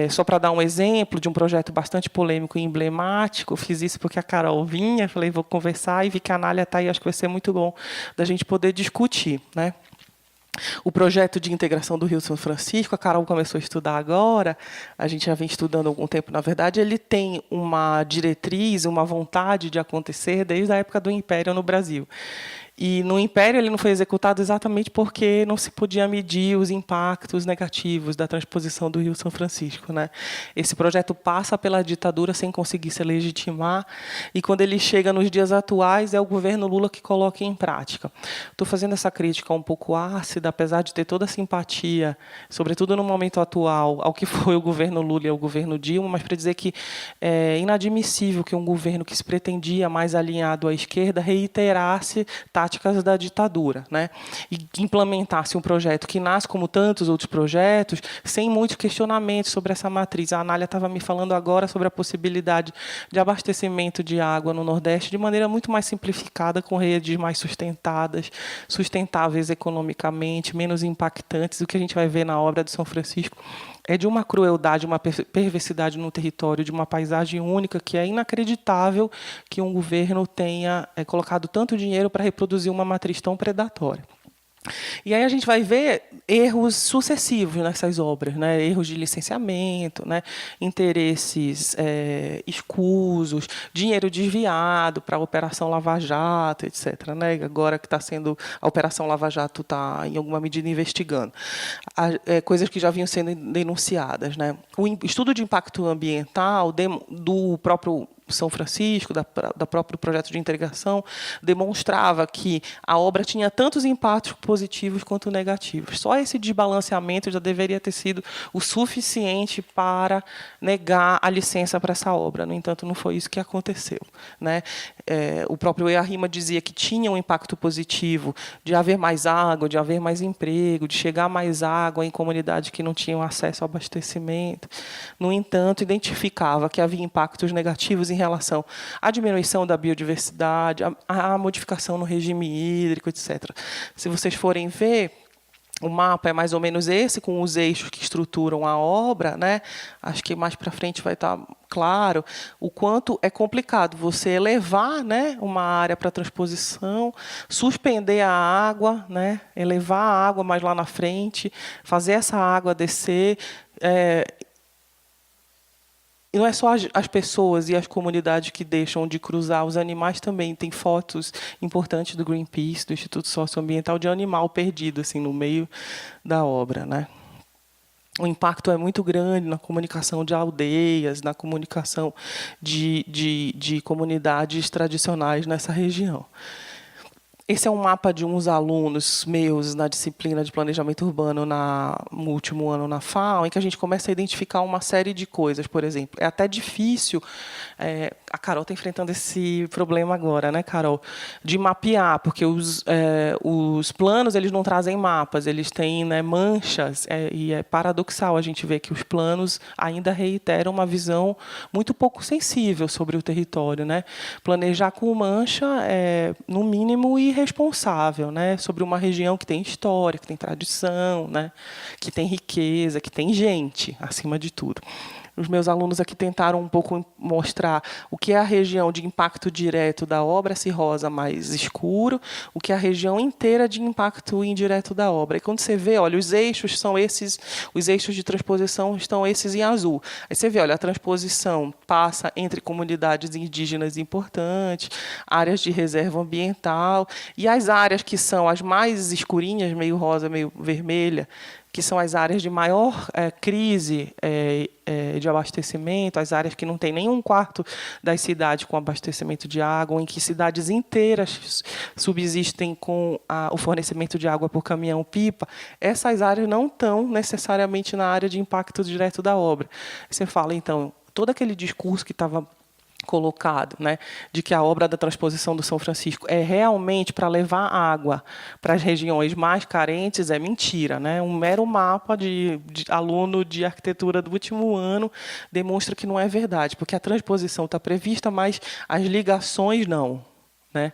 só para dar um exemplo de um projeto bastante polêmico e emblemático, eu fiz isso porque a Carol vinha, falei, vou conversar, e vi que a Anália está aí, acho que vai ser muito bom da gente poder discutir, né? O projeto de integração do Rio São Francisco, a Carol começou a estudar agora, a gente já vem estudando há algum tempo, na verdade, ele tem uma diretriz, uma vontade de acontecer desde a época do Império no Brasil. E no Império ele não foi executado exatamente porque não se podia medir os impactos negativos da transposição do Rio São Francisco, né? Esse projeto passa pela ditadura sem conseguir se legitimar, e quando ele chega nos dias atuais é o governo Lula que coloca em prática. Estou fazendo essa crítica um pouco ácida, apesar de ter toda a simpatia, sobretudo no momento atual, ao que foi o governo Lula e ao governo Dilma, mas para dizer que é inadmissível que um governo que se pretendia mais alinhado à esquerda reiterasse táticas da ditadura, né? E implementasse um projeto que nasce como tantos outros projetos, sem muitos questionamentos sobre essa matriz. A Anália estava me falando agora sobre a possibilidade de abastecimento de água no Nordeste de maneira muito mais simplificada, com redes mais sustentadas, sustentáveis economicamente, menos impactantes. O que a gente vai ver na obra de São Francisco é de uma crueldade, uma perversidade no território, de uma paisagem única, que é inacreditável que um governo tenha colocado tanto dinheiro para reproduzir uma matriz tão predatória. E aí a gente vai ver erros sucessivos nessas obras, né? Erros de licenciamento, né? Interesses escusos, dinheiro desviado para a Operação Lava Jato, etc., né? Agora que está sendo a Operação Lava Jato está em alguma medida investigando coisas que já vinham sendo denunciadas, né? O estudo de impacto ambiental do próprio São Francisco, da próprio projeto de integração, demonstrava que a obra tinha tantos impactos positivos quanto negativos. Só esse desbalanceamento já deveria ter sido o suficiente para negar a licença para essa obra. No entanto, não foi isso que aconteceu, né? O próprio EARIMA dizia que tinha um impacto positivo de haver mais água, de haver mais emprego, de chegar mais água em comunidades que não tinham acesso ao abastecimento. No entanto, identificava que havia impactos negativos em relação à diminuição da biodiversidade, à modificação no regime hídrico, etc. Se vocês forem ver, o mapa é mais ou menos esse, com os eixos que estruturam a obra, né? Acho que mais para frente vai estar claro o quanto é complicado você elevar, né, uma área para transposição, suspender a água, né, elevar a água mais lá na frente, fazer essa água descer. E não é só as pessoas e as comunidades que deixam de cruzar, os animais também. Tem fotos importantes do Greenpeace, do Instituto Socioambiental, de animal perdido assim, no meio da obra, né? O impacto é muito grande na comunicação de aldeias, na comunicação de comunidades tradicionais nessa região. Esse é um mapa de uns alunos meus na disciplina de planejamento urbano no último ano na FAO, em que a gente começa a identificar uma série de coisas, por exemplo. É até difícil, a Carol está enfrentando esse problema agora, né, Carol? De mapear, porque os planos eles não trazem mapas, eles têm, né, manchas, e é paradoxal a gente ver que os planos ainda reiteram uma visão muito pouco sensível sobre o território, né? Planejar com mancha é, no mínimo, irresponsável, né, sobre uma região que tem história, que tem tradição, né, que tem riqueza, que tem gente, acima de tudo. Os meus alunos aqui tentaram um pouco mostrar o que é a região de impacto direto da obra, esse rosa mais escuro, o que é a região inteira de impacto indireto da obra. E quando você vê, olha, os eixos são esses, os eixos de transposição estão esses em azul. Aí você vê, olha, a transposição passa entre comunidades indígenas importantes, áreas de reserva ambiental, e as áreas que são as mais escurinhas, meio rosa, meio vermelha, que são as áreas de maior crise de abastecimento, as áreas que não tem nem um quarto das cidades com abastecimento de água, em que cidades inteiras subsistem com o fornecimento de água por caminhão-pipa, essas áreas não estão necessariamente na área de impacto direto da obra. Você fala, então, todo aquele discurso que estava colocado, né, de que a obra da transposição do São Francisco é realmente para levar água para as regiões mais carentes, é mentira, né? Um mero mapa de aluno de arquitetura do último ano demonstra que não é verdade, porque a transposição está prevista, mas as ligações não, né?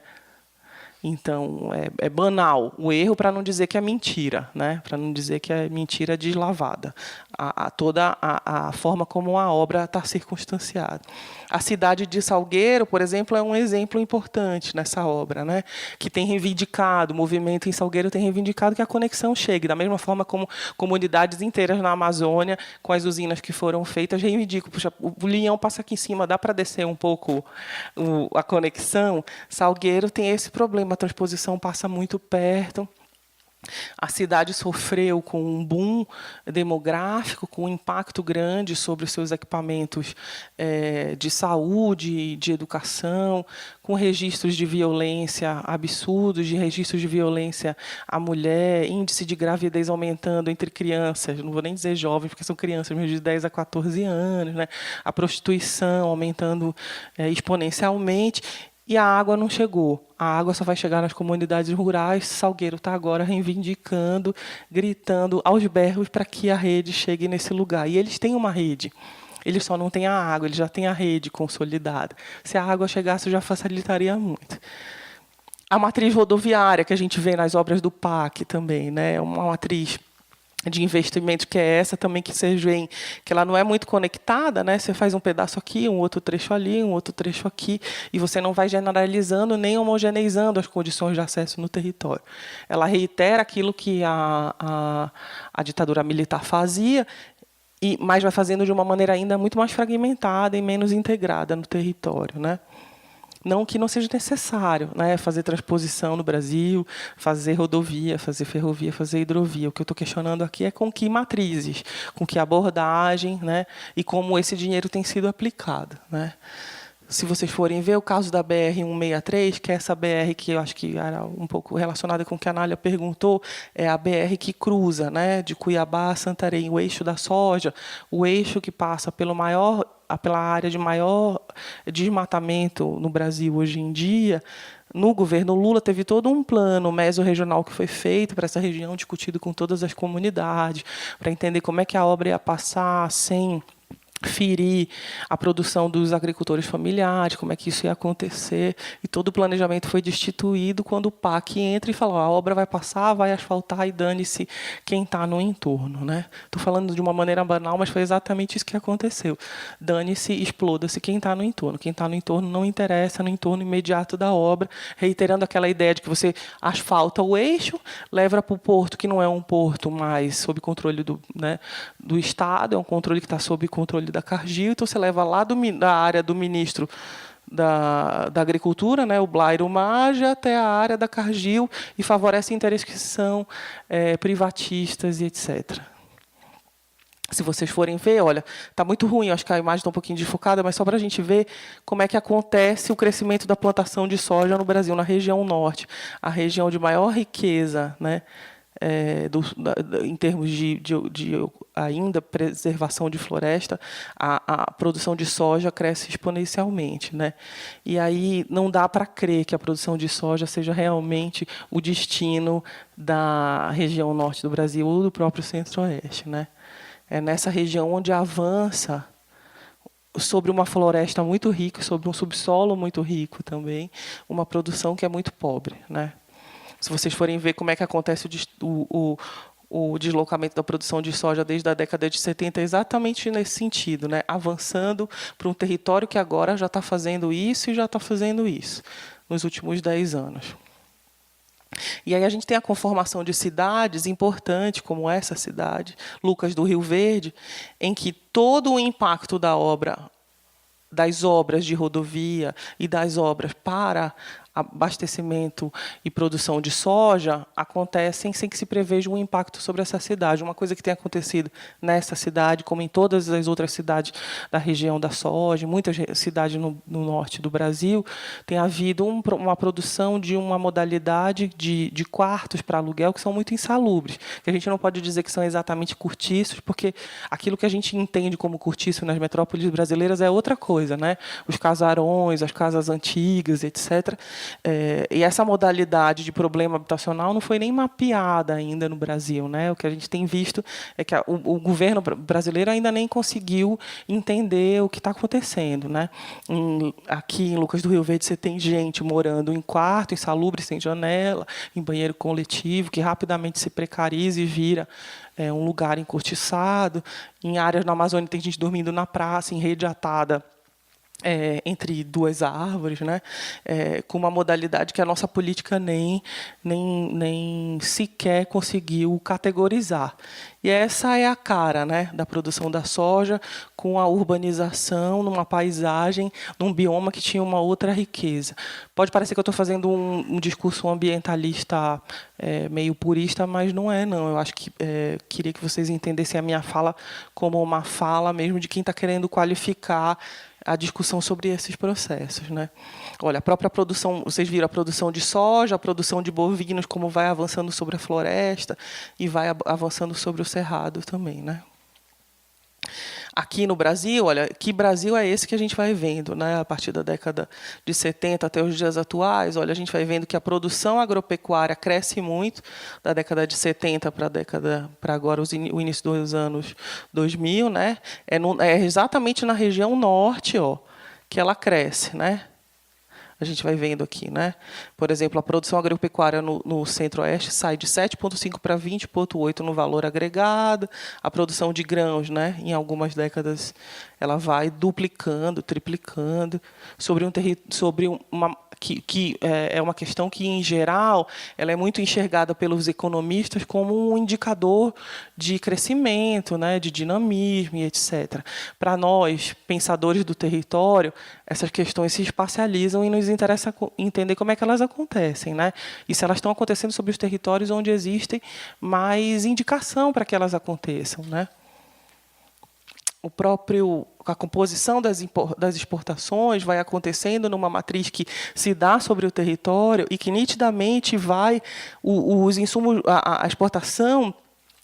Então, é banal o erro, para não dizer que é mentira, né? Para não dizer que é mentira deslavada. Toda a forma como a obra está circunstanciada. A cidade de Salgueiro, por exemplo, é um exemplo importante nessa obra, né? Que tem reivindicado, o movimento em Salgueiro tem reivindicado que a conexão chegue, da mesma forma como comunidades inteiras na Amazônia, com as usinas que foram feitas, reivindicam. Puxa, o Linhão passa aqui em cima, dá para descer um pouco a conexão? Salgueiro tem esse problema. A transposição passa muito perto. A cidade sofreu com um boom demográfico, com um impacto grande sobre os seus equipamentos de saúde, de educação, com registros de violência absurdos, de registros de violência à mulher, índice de gravidez aumentando entre crianças, não vou nem dizer jovens, porque são crianças mesmo de 10 a 14 anos, né? A prostituição aumentando exponencialmente. E a água não chegou. A água só vai chegar nas comunidades rurais. Salgueiro está agora reivindicando, gritando aos berros para que a rede chegue nesse lugar. E eles têm uma rede. Eles só não têm a água, eles já têm a rede consolidada. Se a água chegasse, já facilitaria muito. A matriz rodoviária, que a gente vê nas obras do PAC também, né? Uma matriz de investimento que é essa também que vocês veem, que ela não é muito conectada, né? Você faz um pedaço aqui, um outro trecho ali, um outro trecho aqui, e você não vai generalizando nem homogeneizando as condições de acesso no território. Ela reitera aquilo que a ditadura militar fazia, mas vai fazendo de uma maneira ainda muito mais fragmentada e menos integrada no território, né? Não que não seja necessário, né, fazer transposição no Brasil, fazer rodovia, fazer ferrovia, fazer hidrovia. O que eu estou questionando aqui é com que matrizes, com que abordagem, né, e como esse dinheiro tem sido aplicado, né. Se vocês forem ver o caso da BR-163, que é essa BR que eu acho que era um pouco relacionada com o que a Nália perguntou, é a BR que cruza, né, de Cuiabá a Santarém, o eixo da soja, o eixo que passa pela área de maior desmatamento no Brasil hoje em dia. No governo Lula, teve todo um plano mesorregional que foi feito para essa região, discutido com todas as comunidades, para entender como é que a obra ia passar sem ferir a produção dos agricultores familiares, como é que isso ia acontecer, e todo o planejamento foi destituído quando o PAC entra e fala: a obra vai passar, vai asfaltar e dane-se quem está no entorno, né? Estou falando de uma maneira banal, mas foi exatamente isso que aconteceu. Dane-se, exploda-se quem está no entorno. Quem está no entorno não interessa no entorno imediato da obra, reiterando aquela ideia de que você asfalta o eixo, leva para o porto, que não é um porto mais sob controle do Estado, é um controle que está sob controle da Cargill, então você leva lá da área do ministro da Agricultura, né, o Blairo Maggi, até a área da Cargill e favorece interesses que são privatistas e etc. Se vocês forem ver, olha, está muito ruim, acho que a imagem está um pouquinho desfocada, mas só para a gente ver como é que acontece o crescimento da plantação de soja no Brasil, na região norte, a região de maior riqueza, né, em termos de ainda preservação de floresta, a produção de soja cresce exponencialmente, né? E aí não dá para crer que a produção de soja seja realmente o destino da região norte do Brasil ou do próprio centro-oeste, né? É nessa região onde avança sobre uma floresta muito rica, sobre um subsolo muito rico também, uma produção que é muito pobre, né? Se vocês forem ver como é que acontece o deslocamento da produção de soja desde a década de 70, é exatamente nesse sentido, né? Avançando para um território que agora já está fazendo isso e já está fazendo isso, nos últimos 10 anos. E aí a gente tem a conformação de cidades importantes, como essa cidade, Lucas do Rio Verde, em que todo o impacto das obras de rodovia e das obras para abastecimento e produção de soja acontecem sem que se preveja um impacto sobre essa cidade. Uma coisa que tem acontecido nessa cidade, como em todas as outras cidades da região da soja, muitas cidades no norte do Brasil, tem havido uma produção de uma modalidade de quartos para aluguel que são muito insalubres, que a gente não pode dizer que são exatamente cortiços, porque aquilo que a gente entende como cortiço nas metrópoles brasileiras é outra coisa, né? Os casarões, as casas antigas, etc. E essa modalidade de problema habitacional não foi nem mapeada ainda no Brasil, né? O que a gente tem visto é que o governo brasileiro ainda nem conseguiu entender o que está acontecendo, né? Aqui em Lucas do Rio Verde você tem gente morando em quarto, insalubre, sem janela, em banheiro coletivo, que rapidamente se precariza e vira um lugar encurtiçado. Em áreas na Amazônia tem gente dormindo na praça, em rede atada, entre duas árvores, né? Com uma modalidade que a nossa política nem sequer conseguiu categorizar. E essa é a cara, né, da produção da soja, com a urbanização numa paisagem, num bioma que tinha uma outra riqueza. Pode parecer que eu estou fazendo um discurso ambientalista meio purista, mas não é, não. Eu acho que queria que vocês entendessem a minha fala como uma fala mesmo de quem está querendo qualificar a discussão sobre esses processos, né? Olha, a própria produção, vocês viram a produção de soja, a produção de bovinos, como vai avançando sobre a floresta e vai avançando sobre o cerrado também, né? Aqui no Brasil, olha, que Brasil é esse que a gente vai vendo, né? A partir da década de 70 até os dias atuais, olha, a gente vai vendo que a produção agropecuária cresce muito, da década de 70 para agora o início dos anos 2000, né? É exatamente na região norte, ó, que ela cresce, né? A gente vai vendo aqui, né? Por exemplo, a produção agropecuária no Centro-Oeste sai de 7,5 para 20,8 no valor agregado. A produção de grãos, né? Em algumas décadas, ela vai duplicando, triplicando, sobre uma que é uma questão que, em geral, ela é muito enxergada pelos economistas como um indicador de crescimento, né, de dinamismo e etc. Para nós, pensadores do território, essas questões se espacializam e nos interessa entender como é que elas acontecem, né? E se elas estão acontecendo sobre os territórios onde existem mais indicação para que elas aconteçam, né? A composição das exportações vai acontecendo numa matriz que se dá sobre o território e que nitidamente os insumos, a exportação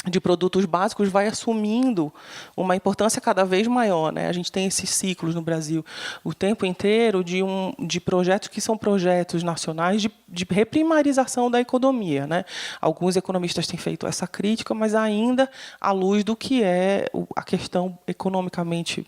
de produtos básicos vai assumindo uma importância cada vez maior, né? A gente tem esses ciclos no Brasil o tempo inteiro de projetos que são projetos nacionais de reprimarização da economia, né? Alguns economistas têm feito essa crítica, mas ainda à luz do que é a questão economicamente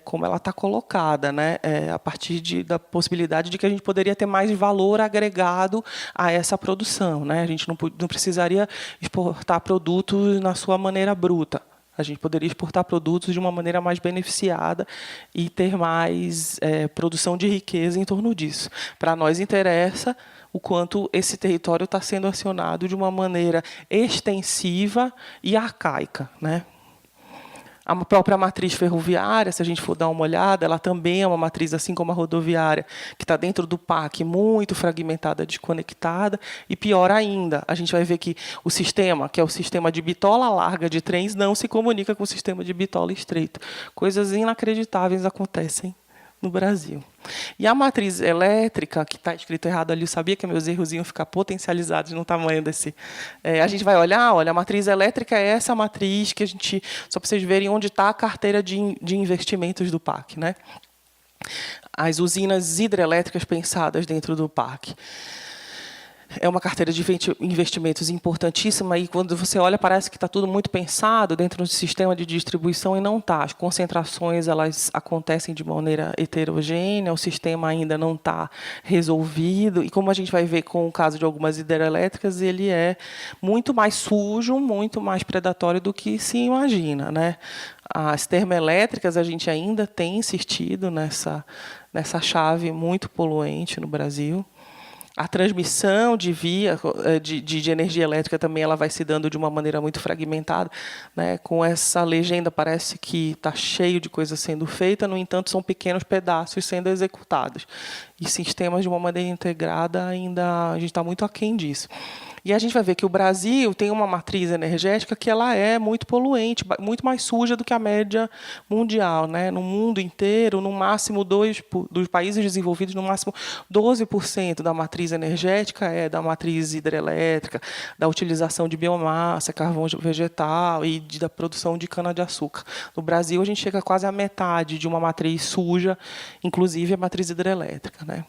como ela está colocada, né? A partir da possibilidade de que a gente poderia ter mais valor agregado a essa produção, né? A gente não precisaria exportar produtos na sua maneira bruta. A gente poderia exportar produtos de uma maneira mais beneficiada e ter mais produção de riqueza em torno disso. Para nós interessa o quanto esse território está sendo acionado de uma maneira extensiva e arcaica, né? A própria matriz ferroviária, se a gente for dar uma olhada, ela também é uma matriz, assim como a rodoviária, que está dentro do PAC, muito fragmentada, desconectada. E, pior ainda, a gente vai ver que o sistema, que é o sistema de bitola larga de trens, não se comunica com o sistema de bitola estreita. Coisas inacreditáveis acontecem no Brasil. E a matriz elétrica, que está escrito errado ali, eu sabia que meus erros iam ficar potencializados no tamanho desse. A gente vai olhar, olha, a matriz elétrica é essa matriz que a gente, só para vocês verem onde está a carteira de investimentos do PAC, né? As usinas hidrelétricas pensadas dentro do PAC. É uma carteira de investimentos importantíssima e, quando você olha, parece que está tudo muito pensado dentro do sistema de distribuição e não está. As concentrações elas acontecem de maneira heterogênea, o sistema ainda não está resolvido. E, como a gente vai ver com o caso de algumas hidrelétricas, ele é muito mais sujo, muito mais predatório do que se imagina, né? As termoelétricas, a gente ainda tem insistido nessa chave muito poluente no Brasil. A transmissão de via de energia elétrica também ela vai se dando de uma maneira muito fragmentada, né? Com essa legenda parece que está cheio de coisa sendo feita, no entanto são pequenos pedaços sendo executados. E sistemas de uma maneira integrada ainda a gente está muito aquém disso. E a gente vai ver que o Brasil tem uma matriz energética que ela é muito poluente, muito mais suja do que a média mundial, né? No mundo inteiro, no máximo dos países desenvolvidos, no máximo 12% da matriz energética é da matriz hidrelétrica, da utilização de biomassa, carvão vegetal e da produção de cana-de-açúcar. No Brasil, a gente chega quase à metade de uma matriz suja, inclusive a matriz hidrelétrica, né?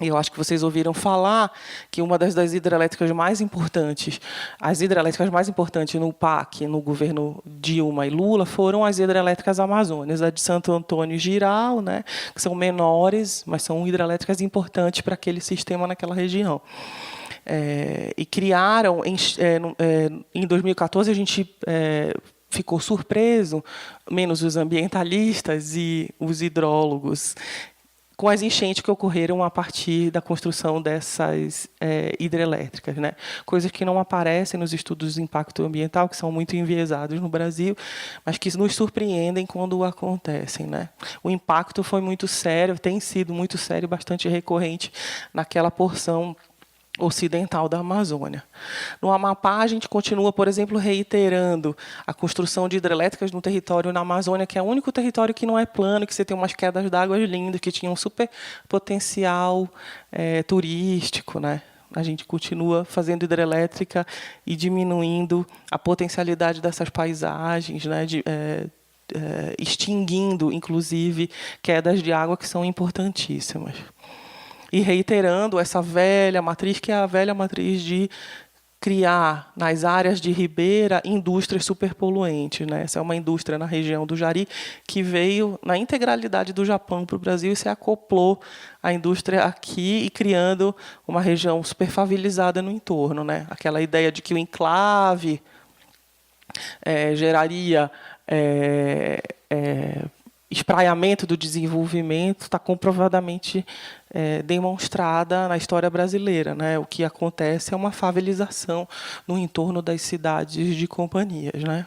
Eu acho que vocês ouviram falar que uma das hidrelétricas mais importantes, as hidrelétricas mais importantes no PAC, no governo Dilma e Lula, foram as hidrelétricas amazônicas, a de Santo Antônio e Giral, né, que são menores, mas são hidrelétricas importantes para aquele sistema naquela região. E criaram, em 2014, a gente ficou surpreso, menos os ambientalistas e os hidrólogos, com as enchentes que ocorreram a partir da construção dessas hidrelétricas, né? Coisas que não aparecem nos estudos de impacto ambiental, que são muito enviesados no Brasil, mas que nos surpreendem quando acontecem, né? O impacto foi muito sério, tem sido muito sério, bastante recorrente naquela porção ocidental da Amazônia. No Amapá, a gente continua, por exemplo, reiterando a construção de hidrelétricas no território na Amazônia, que é o único território que não é plano, que você tem umas quedas d'água lindas, que tinham um super potencial turístico, né? A gente continua fazendo hidrelétrica e diminuindo a potencialidade dessas paisagens, né? Extinguindo, inclusive, quedas de água que são importantíssimas. E reiterando essa velha matriz, que é a velha matriz de criar, nas áreas de ribeira, indústrias superpoluentes, né? Essa é uma indústria na região do Jari que veio na integralidade do Japão para o Brasil e se acoplou à indústria aqui e criando uma região superfavelizada no entorno, né? Aquela ideia de que o enclave geraria espraiamento do desenvolvimento está comprovadamente demonstrada na história brasileira, né? O que acontece é uma favelização no entorno das cidades de companhias, né?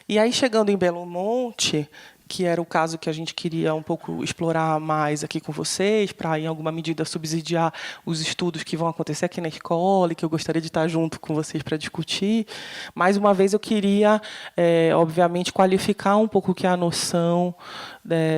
E aí, chegando em Belo Monte, que era o caso que a gente queria um pouco explorar mais aqui com vocês, para, em alguma medida, subsidiar os estudos que vão acontecer aqui na escola, e que eu gostaria de estar junto com vocês para discutir. Mais uma vez, eu queria, obviamente, qualificar um pouco o que é a noção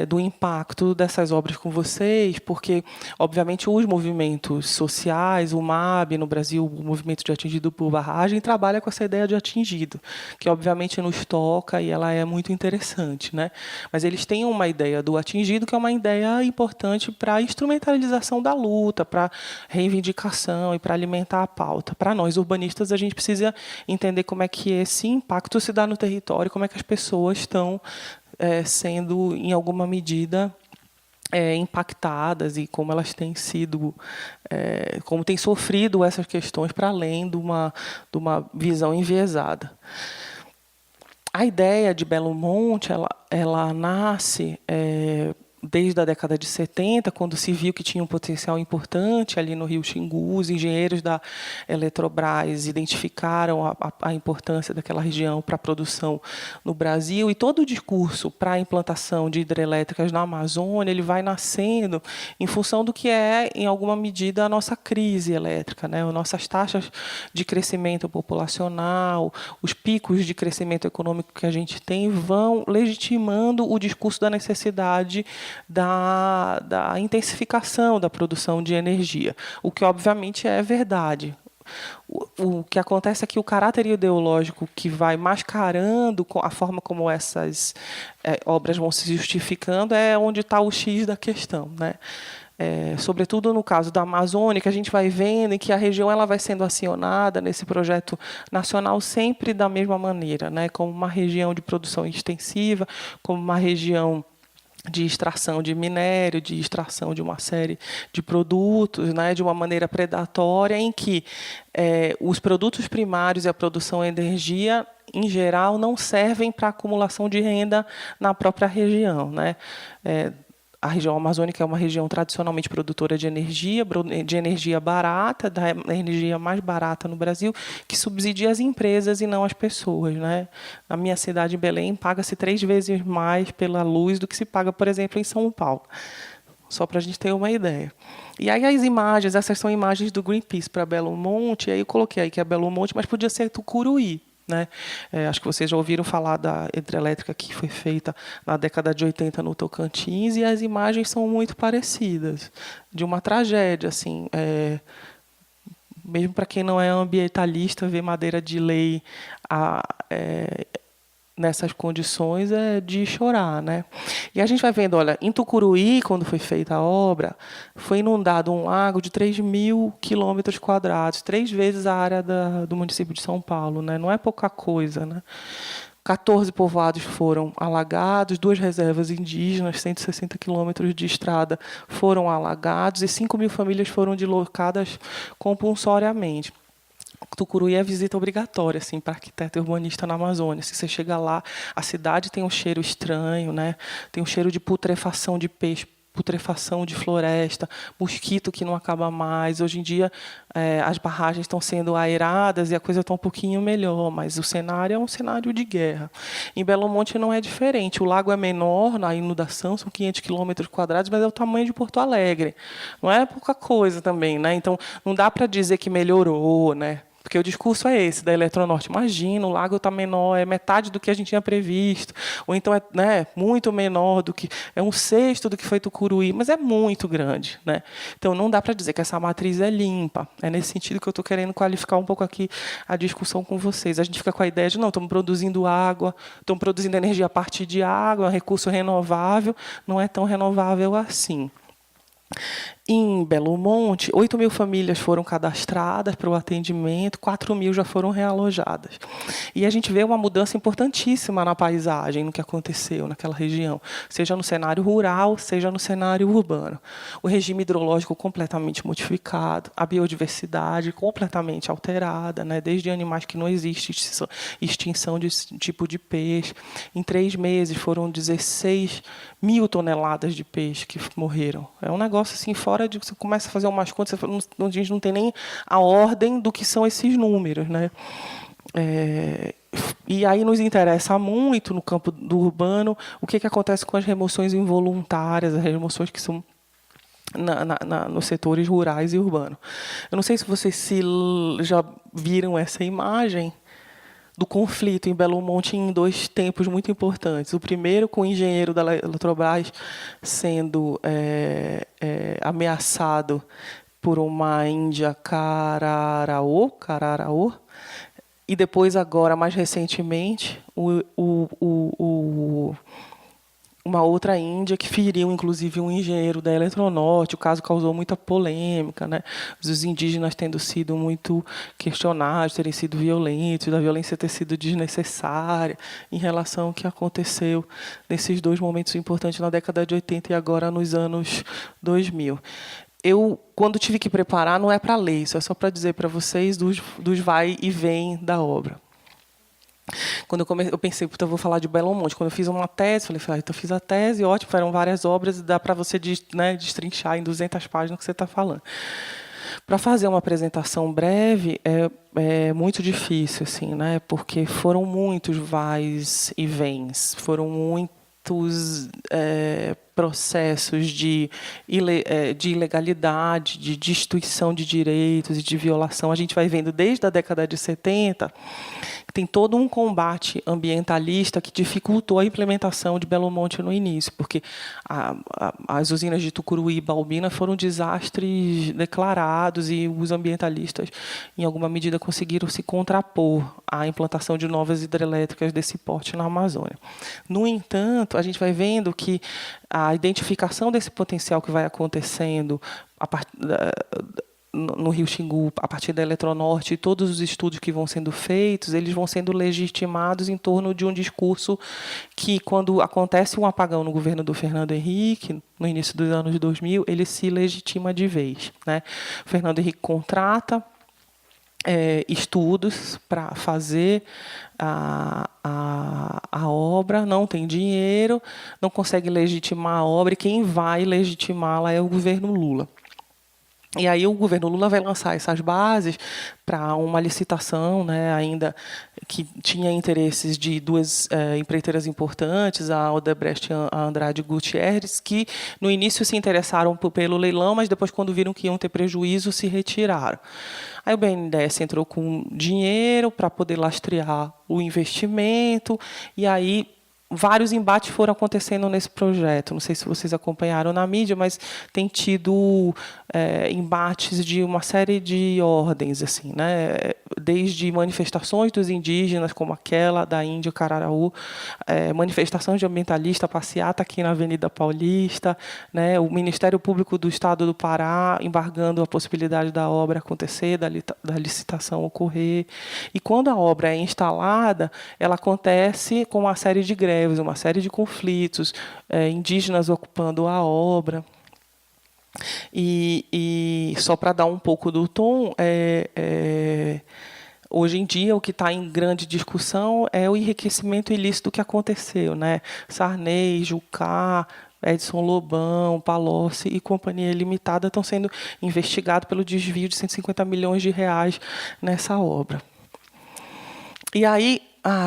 do impacto dessas obras com vocês, porque, obviamente, os movimentos sociais, o MAB no Brasil, o Movimento de Atingido por Barragem, trabalha com essa ideia de atingido, que, obviamente, nos toca e ela é muito interessante, né? Mas eles têm uma ideia do atingido, que é uma ideia importante para a instrumentalização da luta, para reivindicação e para alimentar a pauta. Para nós, urbanistas, a gente precisa entender como é que esse impacto se dá no território, como é que as pessoas estão sendo, em alguma medida, impactadas e como elas têm sido, como têm sofrido essas questões para além de uma visão enviesada. A ideia de Belo Monte, ela nasce desde a década de 70, quando se viu que tinha um potencial importante ali no Rio Xingu. Os engenheiros da Eletrobras identificaram a importância daquela região para a produção no Brasil, e todo o discurso para a implantação de hidrelétricas na Amazônia ele vai nascendo em função do que é, em alguma medida, a nossa crise elétrica, né? As nossas taxas de crescimento populacional, os picos de crescimento econômico que a gente tem vão legitimando o discurso da necessidade da intensificação da produção de energia, o que obviamente é verdade. O que acontece é que o caráter ideológico que vai mascarando a forma como essas obras vão se justificando é onde está o X da questão, né? Sobretudo no caso da Amazônia, que a gente vai vendo em que a região ela vai sendo acionada nesse projeto nacional sempre da mesma maneira, né? Como uma região de produção extensiva, como uma região de extração de minério, de extração de uma série de produtos, né, de uma maneira predatória, em que os produtos primários e a produção de energia, em geral, não servem para a acumulação de renda na própria região, né? a região amazônica é uma região tradicionalmente produtora de energia barata, da energia mais barata no Brasil, que subsidia as empresas e não as pessoas, né? Na minha cidade, Belém, paga-se 3 vezes mais pela luz do que se paga, por exemplo, em São Paulo. Só para a gente ter uma ideia. E aí as imagens, essas são imagens do Greenpeace para Belo Monte, e aí eu coloquei aí que é Belo Monte, mas podia ser Tucuruí. Né? Acho que vocês já ouviram falar da hidrelétrica que foi feita na década de 80 no Tocantins, e as imagens são muito parecidas, de uma tragédia. Assim, mesmo para quem não é ambientalista, ver madeira de lei nessas condições é de chorar, né? E a gente vai vendo, olha, em Tucuruí, quando foi feita a obra, foi inundado um lago de 3.000 quilômetros quadrados, 3 vezes a área do município de São Paulo, né? Não é pouca coisa, né? 14 povoados foram alagados, 2 reservas indígenas, 160 quilômetros de estrada foram alagados e 5.000 famílias foram deslocadas compulsoriamente. Tucuruí é visita obrigatória, assim, para arquiteto e urbanista na Amazônia. Se você chega lá, a cidade tem um cheiro estranho, né? Tem um cheiro de putrefação de peixe, putrefação de floresta, mosquito que não acaba mais. Hoje em dia, as barragens estão sendo aeradas e a coisa está um pouquinho melhor, mas o cenário é um cenário de guerra. Em Belo Monte não é diferente. O lago é menor, na inundação, são 500 quilômetros quadrados, mas é o tamanho de Porto Alegre. Não é pouca coisa também, né? Então, não dá para dizer que melhorou, né? Porque o discurso é esse, da Eletronorte. Imagina, o lago está menor, é metade do que a gente tinha previsto. Ou então é, né, muito menor do que... É 1/6 do que foi Tucuruí, mas é muito grande, né? Então, não dá para dizer que essa matriz é limpa. É nesse sentido que eu estou querendo qualificar um pouco aqui a discussão com vocês. A gente fica com a ideia de, não, estamos produzindo água, estamos produzindo energia a partir de água, é um recurso renovável. Não é tão renovável assim. Em Belo Monte, 8.000 famílias foram cadastradas para o atendimento, 4.000 já foram realojadas. E a gente vê uma mudança importantíssima na paisagem, no que aconteceu naquela região, seja no cenário rural, seja no cenário urbano. O regime hidrológico completamente modificado, a biodiversidade completamente alterada, né? Desde animais que não existem, extinção de tipo de peixe. Em 3 meses foram 16.000 toneladas de peixe que morreram. É um negócio assim, fora de que você começa a fazer umas contas, a gente não tem nem a ordem do que são esses números, né? E aí nos interessa muito, no campo do urbano, o que acontece com as remoções involuntárias, as remoções que são nos setores rurais e urbanos. Eu não sei se vocês já viram essa imagem do conflito em Belo Monte em 2 tempos muito importantes. O primeiro, com o engenheiro da Eletrobras sendo ameaçado por uma índia cararaô, e depois, agora, mais recentemente, uma outra índia que feriu, inclusive, um engenheiro da Eletronorte. O caso causou muita polêmica, né? Os indígenas tendo sido muito questionados, terem sido violentos, da violência ter sido desnecessária em relação ao que aconteceu nesses 2 momentos importantes na década de 80 e agora nos anos 2000. Eu, quando tive que preparar, não é para ler, isso é só para dizer para vocês dos vai e vem da obra. Quando eu pensei, eu vou falar de Belo Monte. Quando eu fiz uma tese, falei, então eu fiz a tese, ótimo, eram várias obras, e dá para você, né, destrinchar em 200 páginas o que você está falando. Para fazer uma apresentação breve é muito difícil, assim, né, porque foram muitos vais e vens, foram muitos processos de ilegalidade, de destituição de direitos e de violação. A gente vai vendo desde a década de 70 que tem todo um combate ambientalista que dificultou a implementação de Belo Monte no início, porque as usinas de Tucuruí e Balbina foram desastres declarados e os ambientalistas, em alguma medida, conseguiram se contrapor à implantação de novas hidrelétricas desse porte na Amazônia. No entanto, a gente vai vendo que a identificação desse potencial que vai acontecendo no Rio Xingu, a partir da Eletronorte, e todos os estudos que vão sendo feitos, eles vão sendo legitimados em torno de um discurso que, quando acontece um apagão no governo do Fernando Henrique, no início dos anos 2000, ele se legitima de vez, né? O Fernando Henrique contrata estudos para fazer a obra, não tem dinheiro, não consegue legitimar a obra, e quem vai legitimá-la é o governo Lula. E aí o governo Lula vai lançar essas bases para uma licitação, né, ainda que tinha interesses de duas empreiteiras importantes, a Odebrecht e a Andrade Gutierrez, que no início se interessaram pelo leilão, mas depois, quando viram que iam ter prejuízo, se retiraram. Aí o BNDES entrou com dinheiro para poder lastrear o investimento, e aí vários embates foram acontecendo nesse projeto. Não sei se vocês acompanharam na mídia, mas tem tido embates de uma série de ordens, assim, né? Desde manifestações dos indígenas, como aquela da Índia Cararaú, manifestações de ambientalista, passeata aqui na Avenida Paulista, né? O Ministério Público do Estado do Pará embargando a possibilidade da obra acontecer, da licitação ocorrer. E quando a obra é instalada, ela acontece com uma série de greves, uma série de conflitos, indígenas ocupando a obra. E só para dar um pouco do tom, hoje em dia o que está em grande discussão é o enriquecimento ilícito que aconteceu, né? Sarney, Jucá, Edson Lobão, Palocci e Companhia Limitada estão sendo investigados pelo desvio de 150 milhões de reais nessa obra. E aí,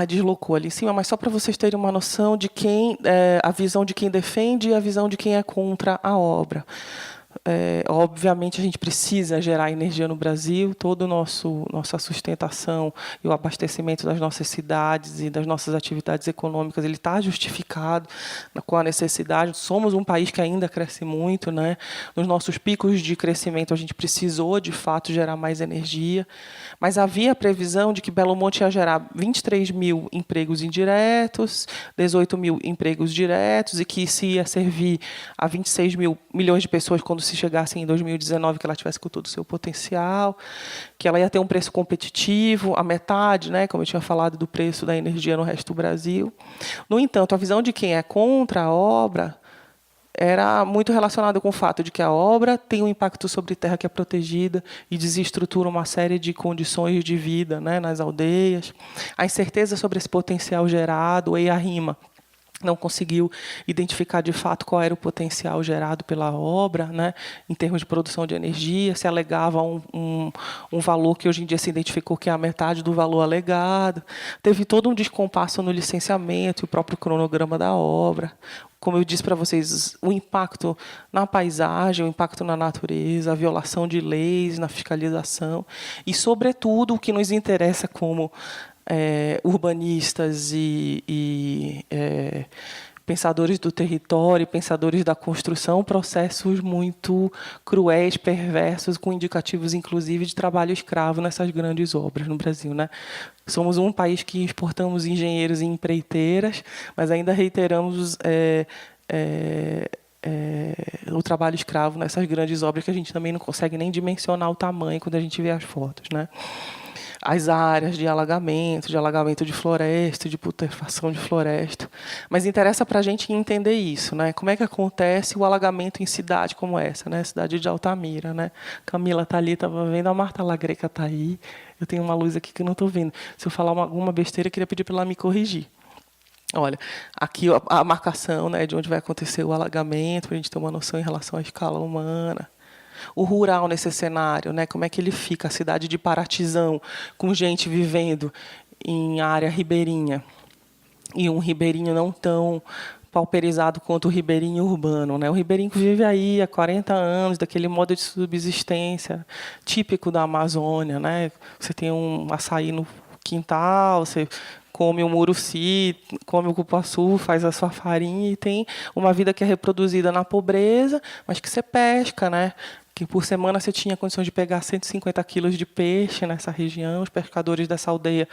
deslocou ali em cima, mas só para vocês terem uma noção de quem, a visão de quem defende e a visão de quem é contra a obra. Obviamente, a gente precisa gerar energia no Brasil, toda a nossa sustentação e o abastecimento das nossas cidades e das nossas atividades econômicas, ele está justificado com a necessidade. Somos um país que ainda cresce muito, né? Nos nossos picos de crescimento, a gente precisou, de fato, gerar mais energia, mas havia a previsão de que Belo Monte ia gerar 23 mil empregos indiretos, 18 mil empregos diretos, e que isso ia servir a 26 mil milhões de pessoas quando se chegasse em 2019, que ela tivesse com todo o seu potencial, que ela ia ter um preço competitivo, a metade, né, como eu tinha falado, do preço da energia no resto do Brasil. No entanto, a visão de quem é contra a obra era muito relacionada com o fato de que a obra tem um impacto sobre terra que é protegida e desestrutura uma série de condições de vida, né, nas aldeias. A incerteza sobre esse potencial gerado, o EIA-RIMA não conseguiu identificar de fato qual era o potencial gerado pela obra, né, em termos de produção de energia. Se alegava um valor que hoje em dia se identificou que é a metade do valor alegado. Teve todo um descompasso no licenciamento e o próprio cronograma da obra. Como eu disse para vocês, o impacto na paisagem, o impacto na natureza, a violação de leis, na fiscalização e, sobretudo, o que nos interessa como urbanistas e pensadores do território, pensadores da construção, processos muito cruéis, perversos, com indicativos, inclusive, de trabalho escravo nessas grandes obras no Brasil, né? Somos um país que exportamos engenheiros e empreiteiras, mas ainda reiteramos o trabalho escravo nessas grandes obras que a gente também não consegue nem dimensionar o tamanho quando a gente vê as fotos, né? As áreas de alagamento de floresta, de putrefação de floresta. Mas interessa para a gente entender isso, né? Como é que acontece o alagamento em cidade como essa, né? Cidade de Altamira, né? Camila está ali, estava vendo, a Marta Lagreca está aí. Eu tenho uma luz aqui que não estou vendo. Se eu falar alguma besteira, eu queria pedir para ela me corrigir. Olha, aqui a marcação, né, de onde vai acontecer o alagamento, para a gente ter uma noção em relação à escala humana. O rural nesse cenário, né? Como é que ele fica? A cidade de Paratizão, com gente vivendo em área ribeirinha. E um ribeirinho não tão pauperizado quanto o ribeirinho urbano, né? O ribeirinho que vive aí há 40 anos, daquele modo de subsistência típico da Amazônia, né? Você tem um açaí no quintal, você come o muruci, come o cupuaçu, faz a sua farinha e tem uma vida que é reproduzida na pobreza, mas que você pesca, né? Que por semana você tinha condição de pegar 150 quilos de peixe nessa região. Os pescadores dessa aldeia,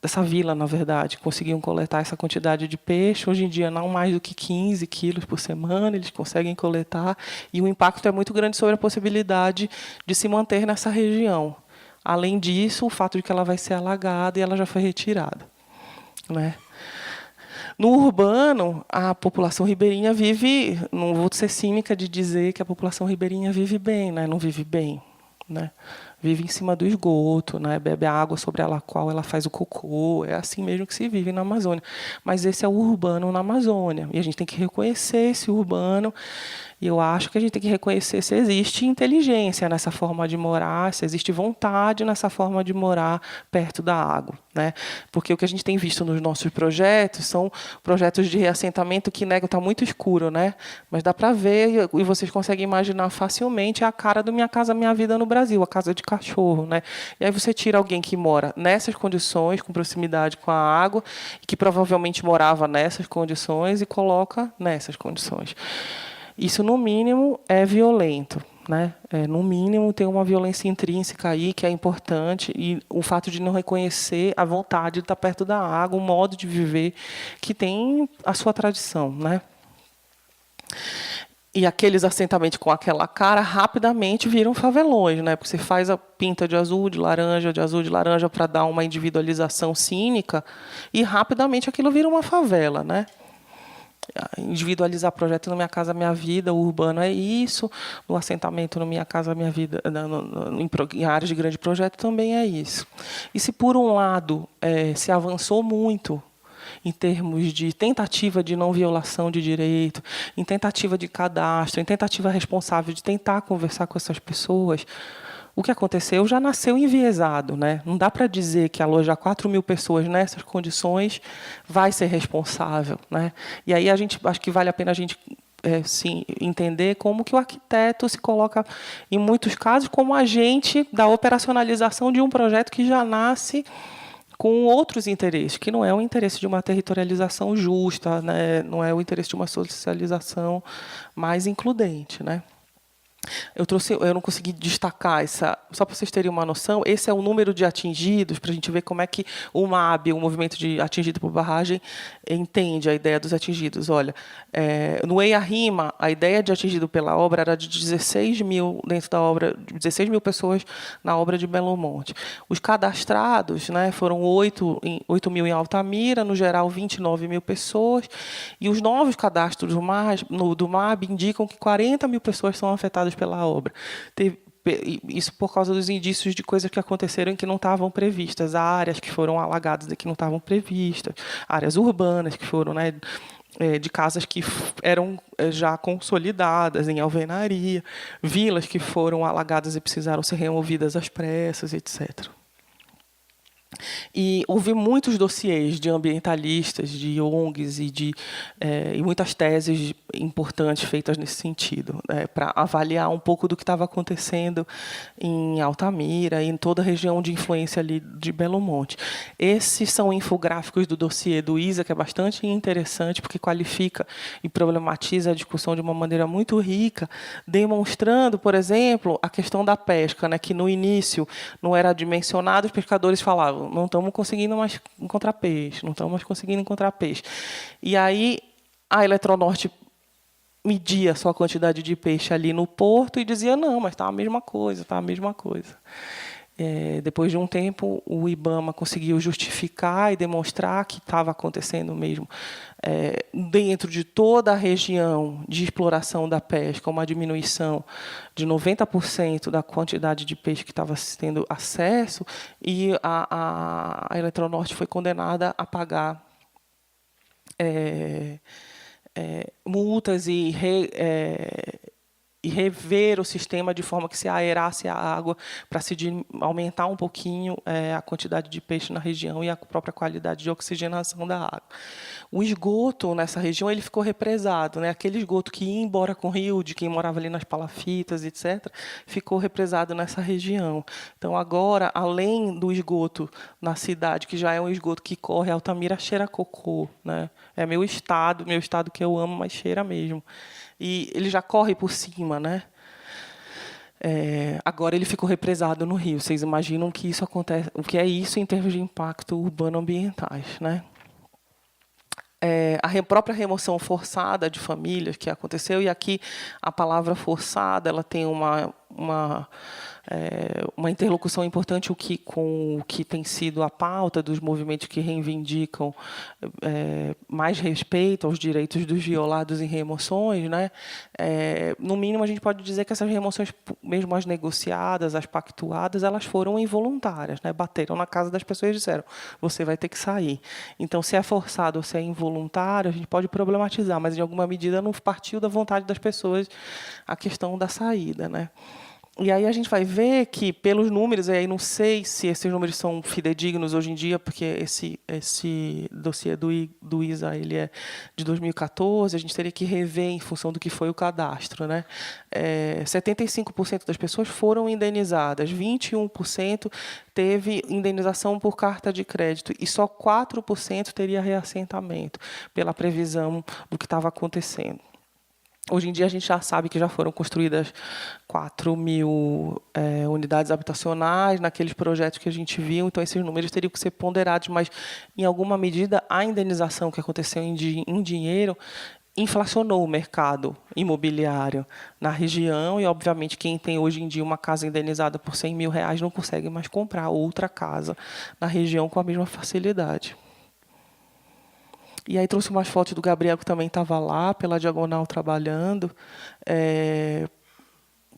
dessa vila, na verdade, conseguiam coletar essa quantidade de peixe. Hoje em dia, não mais do que 15 quilos por semana, eles conseguem coletar. E o impacto é muito grande sobre a possibilidade de se manter nessa região. Além disso, o fato de que ela vai ser alagada e ela já foi retirada, né? No urbano, a população ribeirinha vive, não vou ser cínica de dizer que a população ribeirinha vive bem, né? Não vive bem. né? Vive em cima do esgoto, né? Bebe a água sobre a qual ela faz o cocô. É assim mesmo que se vive na Amazônia. Mas esse é o urbano na Amazônia. E a gente tem que reconhecer esse urbano. E eu acho que a gente tem que reconhecer se existe inteligência nessa forma de morar, se existe vontade nessa forma de morar perto da água, né? Porque o que a gente tem visto nos nossos projetos são projetos de reassentamento que negam, está muito escuro, né? Mas dá para ver, e vocês conseguem imaginar facilmente a cara do Minha Casa Minha Vida no Brasil, a casa de cachorro, né? E aí você tira alguém que mora nessas condições, com proximidade com a água, que provavelmente morava nessas condições, e coloca nessas condições. Isso, no mínimo, é violento, né? No mínimo, tem uma violência intrínseca aí que é importante, e o fato de não reconhecer a vontade de estar perto da água, um modo de viver que tem a sua tradição, né? E aqueles assentamentos com aquela cara rapidamente viram favelões, né? Porque você faz a pinta de azul, de laranja para dar uma individualização cínica, e rapidamente aquilo vira uma favela, né? Individualizar projeto no Minha Casa Minha Vida, o urbano é isso, no assentamento no Minha Casa Minha Vida, em áreas de grande projeto também é isso. E se, por um lado, se avançou muito em termos de tentativa de não violação de direito, em tentativa de cadastro, em tentativa responsável de tentar conversar com essas pessoas, o que aconteceu já nasceu enviesado, né? Não dá para dizer que alojar 4.000 pessoas nessas condições vai ser responsável, né? E aí acho que vale a pena a gente sim, entender como que o arquiteto se coloca, em muitos casos, como agente da operacionalização de um projeto que já nasce com outros interesses, que não é o interesse de uma territorialização justa, né? Não é o interesse de uma socialização mais includente, né? Eu não consegui destacar essa, só para vocês terem uma noção, esse é o número de atingidos, para a gente ver como é que o MAB, o movimento de atingido por barragem, entende a ideia dos atingidos. Olha, no EIA-RIMA, a ideia de atingido pela obra era de 16 mil dentro da obra, 16 mil pessoas na obra de Belo Monte. Os cadastrados, né, foram 8 mil em Altamira, no geral 29 mil pessoas, e os novos cadastros do MAB indicam que 40 mil pessoas são afetadas pela obra. Isso por causa dos indícios de coisas que aconteceram e que não estavam previstas, áreas que foram alagadas e que não estavam previstas, áreas urbanas que foram, né, de casas que eram já consolidadas em alvenaria, vilas que foram alagadas e precisaram ser removidas às pressas, etc. E houve muitos dossiês de ambientalistas, de ONGs e muitas teses importantes feitas nesse sentido, para avaliar um pouco do que estava acontecendo em Altamira e em toda a região de influência ali de Belo Monte. Esses são infográficos do dossiê do ISA, que é bastante interessante, porque qualifica e problematiza a discussão de uma maneira muito rica, demonstrando, por exemplo, a questão da pesca, né, que no início não era dimensionado, os pescadores falavam, não estamos conseguindo mais encontrar peixe, não estamos mais conseguindo encontrar peixe. E aí a Eletronorte media a sua quantidade de peixe ali no porto e dizia, não, mas está a mesma coisa, está a mesma coisa. Depois de um tempo, o IBAMA conseguiu justificar e demonstrar que estava acontecendo mesmo, dentro de toda a região de exploração da pesca, uma diminuição de 90% da quantidade de peixe que estava tendo acesso, e a Eletronorte foi condenada a pagar multas e rever o sistema de forma que se aerasse a água para se aumentar um pouquinho a quantidade de peixe na região e a própria qualidade de oxigenação da água. O esgoto nessa região ele ficou represado, né? Aquele esgoto que ia embora com o rio, de quem morava ali nas palafitas, etc., ficou represado nessa região. Então, agora, além do esgoto na cidade, que já é um esgoto que corre, Altamira cheira a cocô, né? É meu estado que eu amo, mas cheira mesmo. E ele já corre por cima, né? Agora ele ficou represado no rio. Vocês imaginam que isso acontece, o que é isso em termos de impacto urbano-ambientais, né? A própria remoção forçada de famílias que aconteceu, e aqui a palavra forçada ela tem uma uma interlocução importante com o que tem sido a pauta dos movimentos que reivindicam mais respeito aos direitos dos violados em remoções, né? No mínimo, a gente pode dizer que essas remoções, mesmo as negociadas, as pactuadas, elas foram involuntárias, né? Bateram na casa das pessoas e disseram: você vai ter que sair. Então, se é forçado ou se é involuntário, a gente pode problematizar, mas, em alguma medida, não partiu da vontade das pessoas a questão da saída, né? E aí a gente vai ver que, pelos números, e aí não sei se esses números são fidedignos hoje em dia, porque esse dossiê do ISA ele é de 2014, a gente teria que rever em função do que foi o cadastro, né? 75% das pessoas foram indenizadas, 21% teve indenização por carta de crédito e só 4% teria reassentamento, pela previsão do que estava acontecendo. Hoje em dia, a gente já sabe que já foram construídas 4.000 unidades habitacionais naqueles projetos que a gente viu, então esses números teriam que ser ponderados, mas, em alguma medida, a indenização que aconteceu em dinheiro inflacionou o mercado imobiliário na região e, obviamente, quem tem hoje em dia uma casa indenizada por R$100 mil não consegue mais comprar outra casa na região com a mesma facilidade. E aí trouxe umas fotos do Gabriel, que também estava lá, pela Diagonal, trabalhando,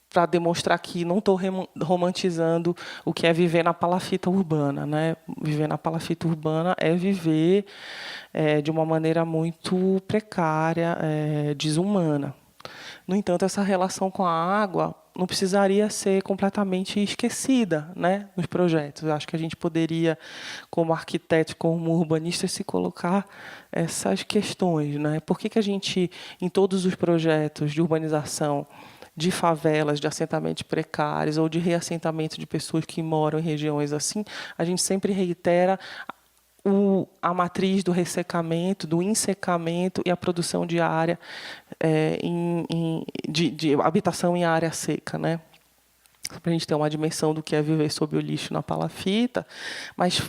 para demonstrar que não estou romantizando o que é viver na palafita urbana, né? Viver na palafita urbana é viver de uma maneira muito precária, desumana. No entanto, essa relação com a água não precisaria ser completamente esquecida, né, nos projetos. Eu acho que a gente poderia, como arquiteto, como urbanista, se colocar essas questões, né? Por que a gente, em todos os projetos de urbanização de favelas, de assentamentos precários ou de reassentamento de pessoas que moram em regiões assim, a gente sempre reitera a matriz do ressecamento, do ensecamento e a produção de área de habitação em área seca, né? Para a gente ter uma dimensão do que é viver sob o lixo na palafita, mas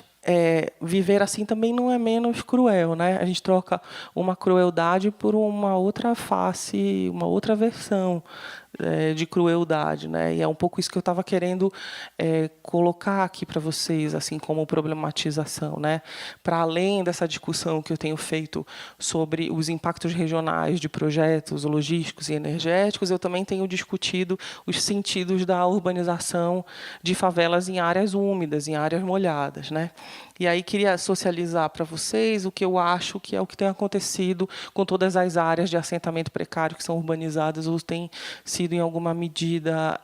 viver assim também não é menos cruel, né? A gente troca uma crueldade por uma outra face, uma outra versão de crueldade, né? E é um pouco isso que eu estava querendo colocar aqui para vocês, assim, como problematização, né? Para além dessa discussão que eu tenho feito sobre os impactos regionais de projetos logísticos e energéticos, eu também tenho discutido os sentidos da urbanização de favelas em áreas úmidas, em áreas molhadas, né? E aí queria socializar para vocês o que eu acho que é o que tem acontecido com todas as áreas de assentamento precário que são urbanizadas ou têm sido, em alguma medida,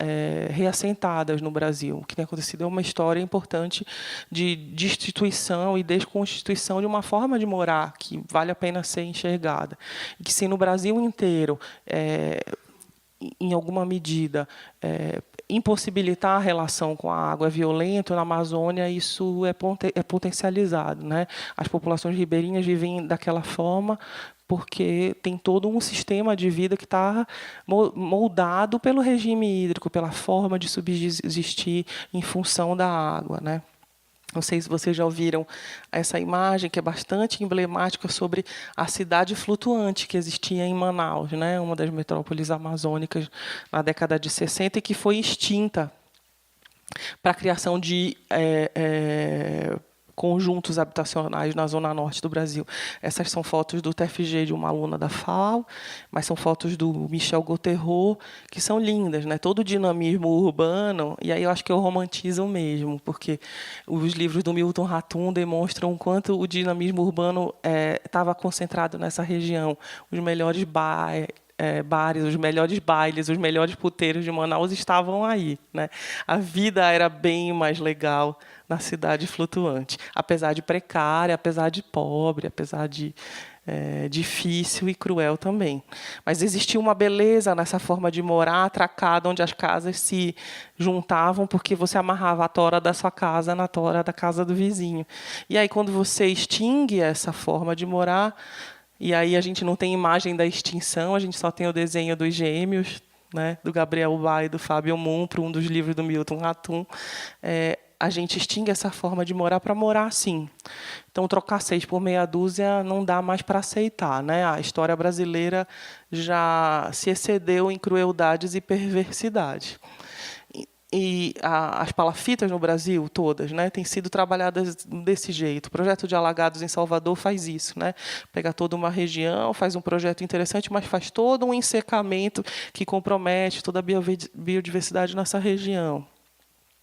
reassentadas no Brasil. O que tem acontecido é uma história importante de destituição e desconstituição de uma forma de morar que vale a pena ser enxergada. E que, se no Brasil inteiro, em alguma medida, impossibilitar a relação com a água é violento, na Amazônia isso é potencializado, né? As populações ribeirinhas vivem daquela forma porque tem todo um sistema de vida que está moldado pelo regime hídrico, pela forma de subsistir em função da água, né? Não sei se vocês já ouviram essa imagem, que é bastante emblemática, sobre a cidade flutuante que existia em Manaus, né? Uma das metrópoles amazônicas na década de 60 e que foi extinta para a criação de conjuntos habitacionais na zona norte do Brasil. Essas são fotos do TFG, de uma aluna da FAO, mas são fotos do Michel Gauthiereau, que são lindas, né? Todo o dinamismo urbano, e aí eu acho que eu romantizo mesmo, porque os livros do Milton Ratum demonstram o quanto o dinamismo urbano estava concentrado nessa região. Os melhores bares, os melhores bailes, os melhores puteiros de Manaus estavam aí, né? A vida era bem mais legal na cidade flutuante, apesar de precária, apesar de pobre, apesar de difícil e cruel também. Mas existia uma beleza nessa forma de morar atracada, onde as casas se juntavam porque você amarrava a tora da sua casa na tora da casa do vizinho. E aí, quando você extingue essa forma de morar, e aí a gente não tem imagem da extinção, a gente só tem o desenho dos gêmeos, né, do Gabriel Bá e do Fábio Moon, para um dos livros do Milton Ratum, a gente extingue essa forma de morar para morar assim. Então, trocar 6 por meia dúzia não dá mais para aceitar, né? A história brasileira já se excedeu em crueldades e perversidade. E as palafitas no Brasil, todas, né, têm sido trabalhadas desse jeito. O projeto de Alagados em Salvador faz isso, né? Pega toda uma região, faz um projeto interessante, mas faz todo um ensecamento que compromete toda a biodiversidade nessa região.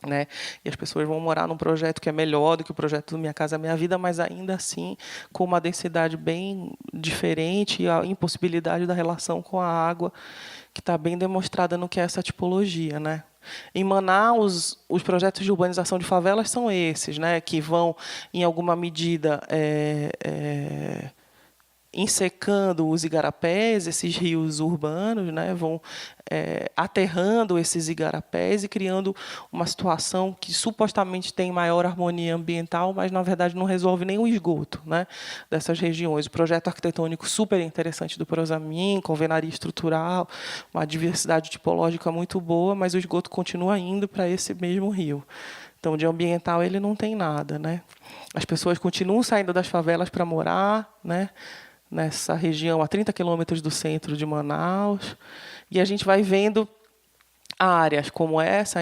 Né? E as pessoas vão morar num projeto que é melhor do que o projeto do Minha Casa Minha Vida, mas ainda assim com uma densidade bem diferente e a impossibilidade da relação com a água, que está bem demonstrada no que é essa tipologia. Né? Em Manaus, os projetos de urbanização de favelas são esses, né? Que vão, em alguma medida, ensecando os igarapés, esses rios urbanos, né, vão aterrando esses igarapés e criando uma situação que supostamente tem maior harmonia ambiental, mas, na verdade, não resolve nem o esgoto, né, dessas regiões. O projeto arquitetônico super interessante do Prosamin, com alvenaria estrutural, uma diversidade tipológica muito boa, mas o esgoto continua indo para esse mesmo rio. Então, de ambiental, ele não tem nada. Né? As pessoas continuam saindo das favelas para morar, né, nessa região, a 30 quilômetros do centro de Manaus. E a gente vai vendo áreas como essa,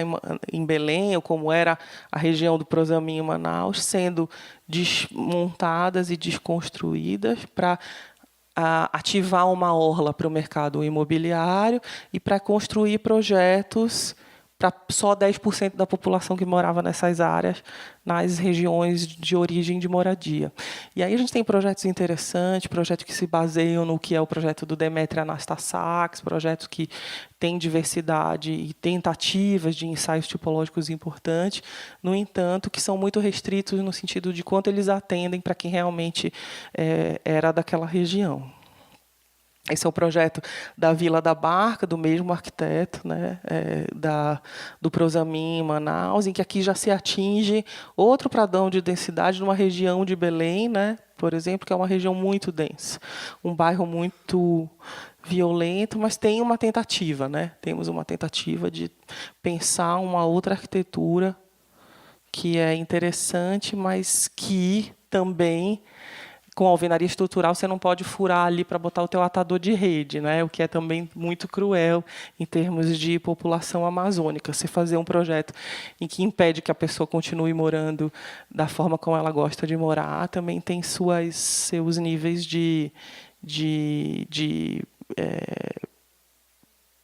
em Belém, ou como era a região do Prosamin em Manaus, sendo desmontadas e desconstruídas para ativar uma orla para o mercado imobiliário e para construir projetos para só 10% da população que morava nessas áreas, nas regiões de origem de moradia. E aí a gente tem projetos interessantes, projetos que se baseiam no que é o projeto do Demetria Anastasakis, projetos que têm diversidade e tentativas de ensaios tipológicos importantes, no entanto, que são muito restritos no sentido de quanto eles atendem para quem realmente era daquela região. Esse é o projeto da Vila da Barca, do mesmo arquiteto, né, do Prosamin em Manaus, em que aqui já se atinge outro padrão de densidade numa região de Belém, né, por exemplo, que é uma região muito densa, um bairro muito violento, mas tem uma tentativa, né? Temos uma tentativa de pensar uma outra arquitetura que é interessante, mas que também, com a alvenaria estrutural, você não pode furar ali para botar o teu atador de rede, né? O que é também muito cruel em termos de população amazônica. Você fazer um projeto em que impede que a pessoa continue morando da forma como ela gosta de morar, também tem seus níveis de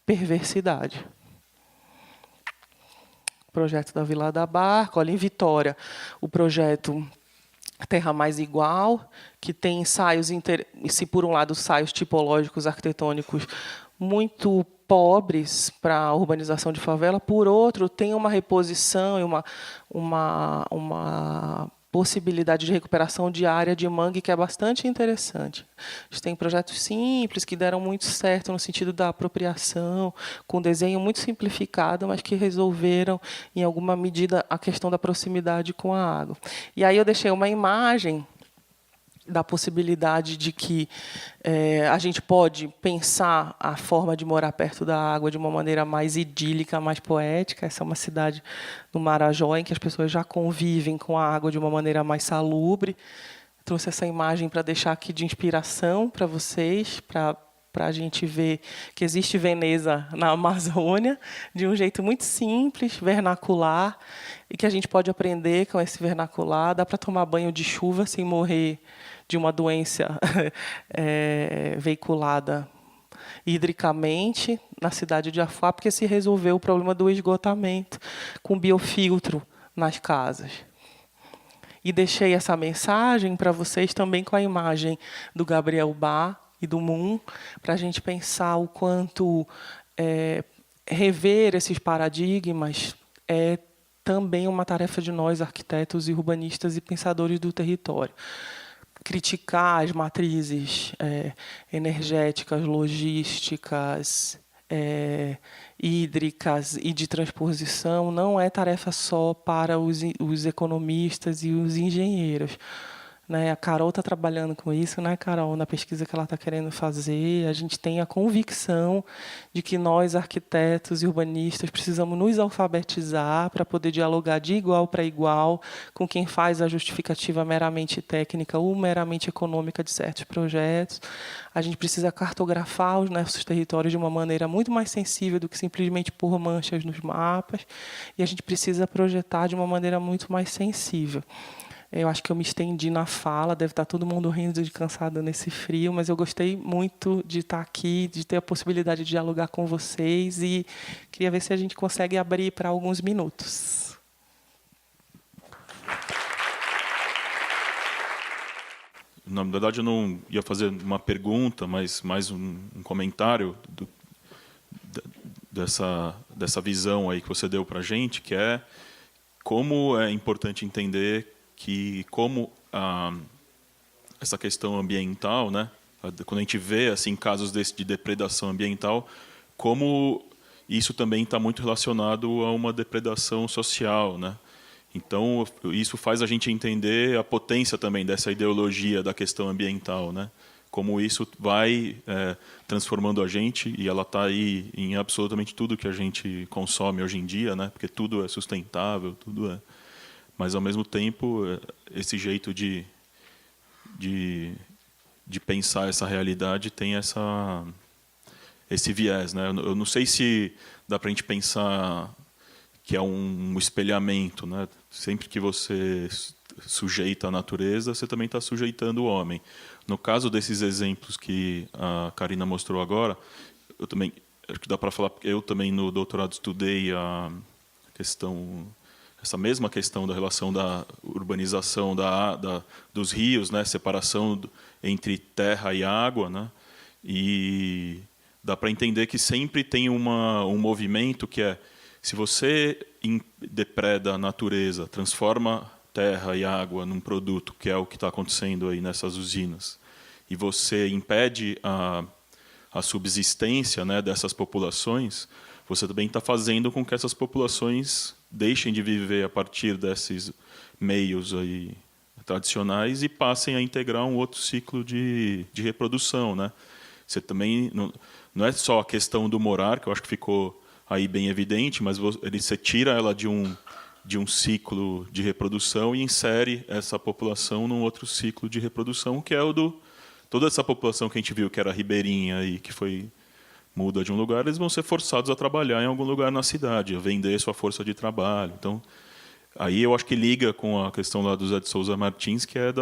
perversidade. Projeto da Vila da Barca. Olha, em Vitória, o projeto Terra Mais Igual, que tem ensaios, se por um lado, ensaios tipológicos, arquitetônicos muito pobres para a urbanização de favela, por outro, tem uma reposição e uma possibilidade de recuperação de área de mangue que é bastante interessante. A gente tem projetos simples que deram muito certo no sentido da apropriação, com desenho muito simplificado, mas que resolveram, em alguma medida, a questão da proximidade com a água. E aí eu deixei uma imagem da possibilidade de que a gente pode pensar a forma de morar perto da água de uma maneira mais idílica, mais poética. Essa é uma cidade no Marajó em que as pessoas já convivem com a água de uma maneira mais salubre. Trouxe essa imagem para deixar aqui de inspiração para vocês, para a gente ver que existe Veneza na Amazônia, de um jeito muito simples, vernacular, e que a gente pode aprender com esse vernacular. Dá para tomar banho de chuva sem morrer de uma doença veiculada hidricamente na cidade de Afuá, porque se resolveu o problema do esgotamento com biofiltro nas casas. E deixei essa mensagem para vocês também com a imagem do Gabriel Bá e do Moon, para a gente pensar o quanto rever esses paradigmas é também uma tarefa de nós, arquitetos e urbanistas e pensadores do território. Criticar as matrizes energéticas, logísticas, hídricas e de transposição não é tarefa só para os economistas e os engenheiros. né? A Carol está trabalhando com isso, né, Carol, na pesquisa que ela está querendo fazer. A gente tem a convicção de que nós, arquitetos e urbanistas, precisamos nos alfabetizar para poder dialogar de igual para igual com quem faz a justificativa meramente técnica ou meramente econômica de certos projetos. A gente precisa cartografar os nossos territórios de uma maneira muito mais sensível do que simplesmente pôr manchas nos mapas. E a gente precisa projetar de uma maneira muito mais sensível. Eu acho que eu me estendi na fala, deve estar todo mundo rindo de cansado nesse frio, mas eu gostei muito de estar aqui, de ter a possibilidade de dialogar com vocês e queria ver se a gente consegue abrir para alguns minutos. Na verdade, eu não ia fazer uma pergunta, mas mais um comentário dessa visão aí que você deu para a gente, que é como é importante entender que essa questão ambiental, né, quando a gente vê assim casos de depredação ambiental, como isso também está muito relacionado a uma depredação social, né? Então isso faz a gente entender a potência também dessa ideologia da questão ambiental, né? Como isso vai transformando a gente, e ela está aí em absolutamente tudo que a gente consome hoje em dia, né? Porque tudo é sustentável, tudo é. Mas ao mesmo tempo esse jeito de pensar essa realidade tem esse viés, né? Eu não sei se dá para a gente pensar que é um espelhamento, né? Sempre que você sujeita a natureza, você também está sujeitando o homem. No caso desses exemplos que a Karina mostrou agora, eu também acho que dá para falar, porque eu também no doutorado estudei essa mesma questão da relação da urbanização dos rios, né, separação entre terra e água, né, e dá para entender que sempre tem um movimento que é, se você depreda a natureza, transforma terra e água num produto, que é o que está acontecendo aí nessas usinas, e você impede a subsistência, né, dessas populações, você também está fazendo com que essas populações deixem de viver a partir desses meios aí tradicionais e passem a integrar um outro ciclo de reprodução, né? Você também não é só a questão do morar, que eu acho que ficou aí bem evidente, mas você tira ela de um ciclo de reprodução e insere essa população num outro ciclo de reprodução, que é o toda essa população que a gente viu que era ribeirinha e que muda de um lugar, eles vão ser forçados a trabalhar em algum lugar na cidade, a vender sua força de trabalho. Então, aí eu acho que liga com a questão lá do Zé de Souza Martins, que é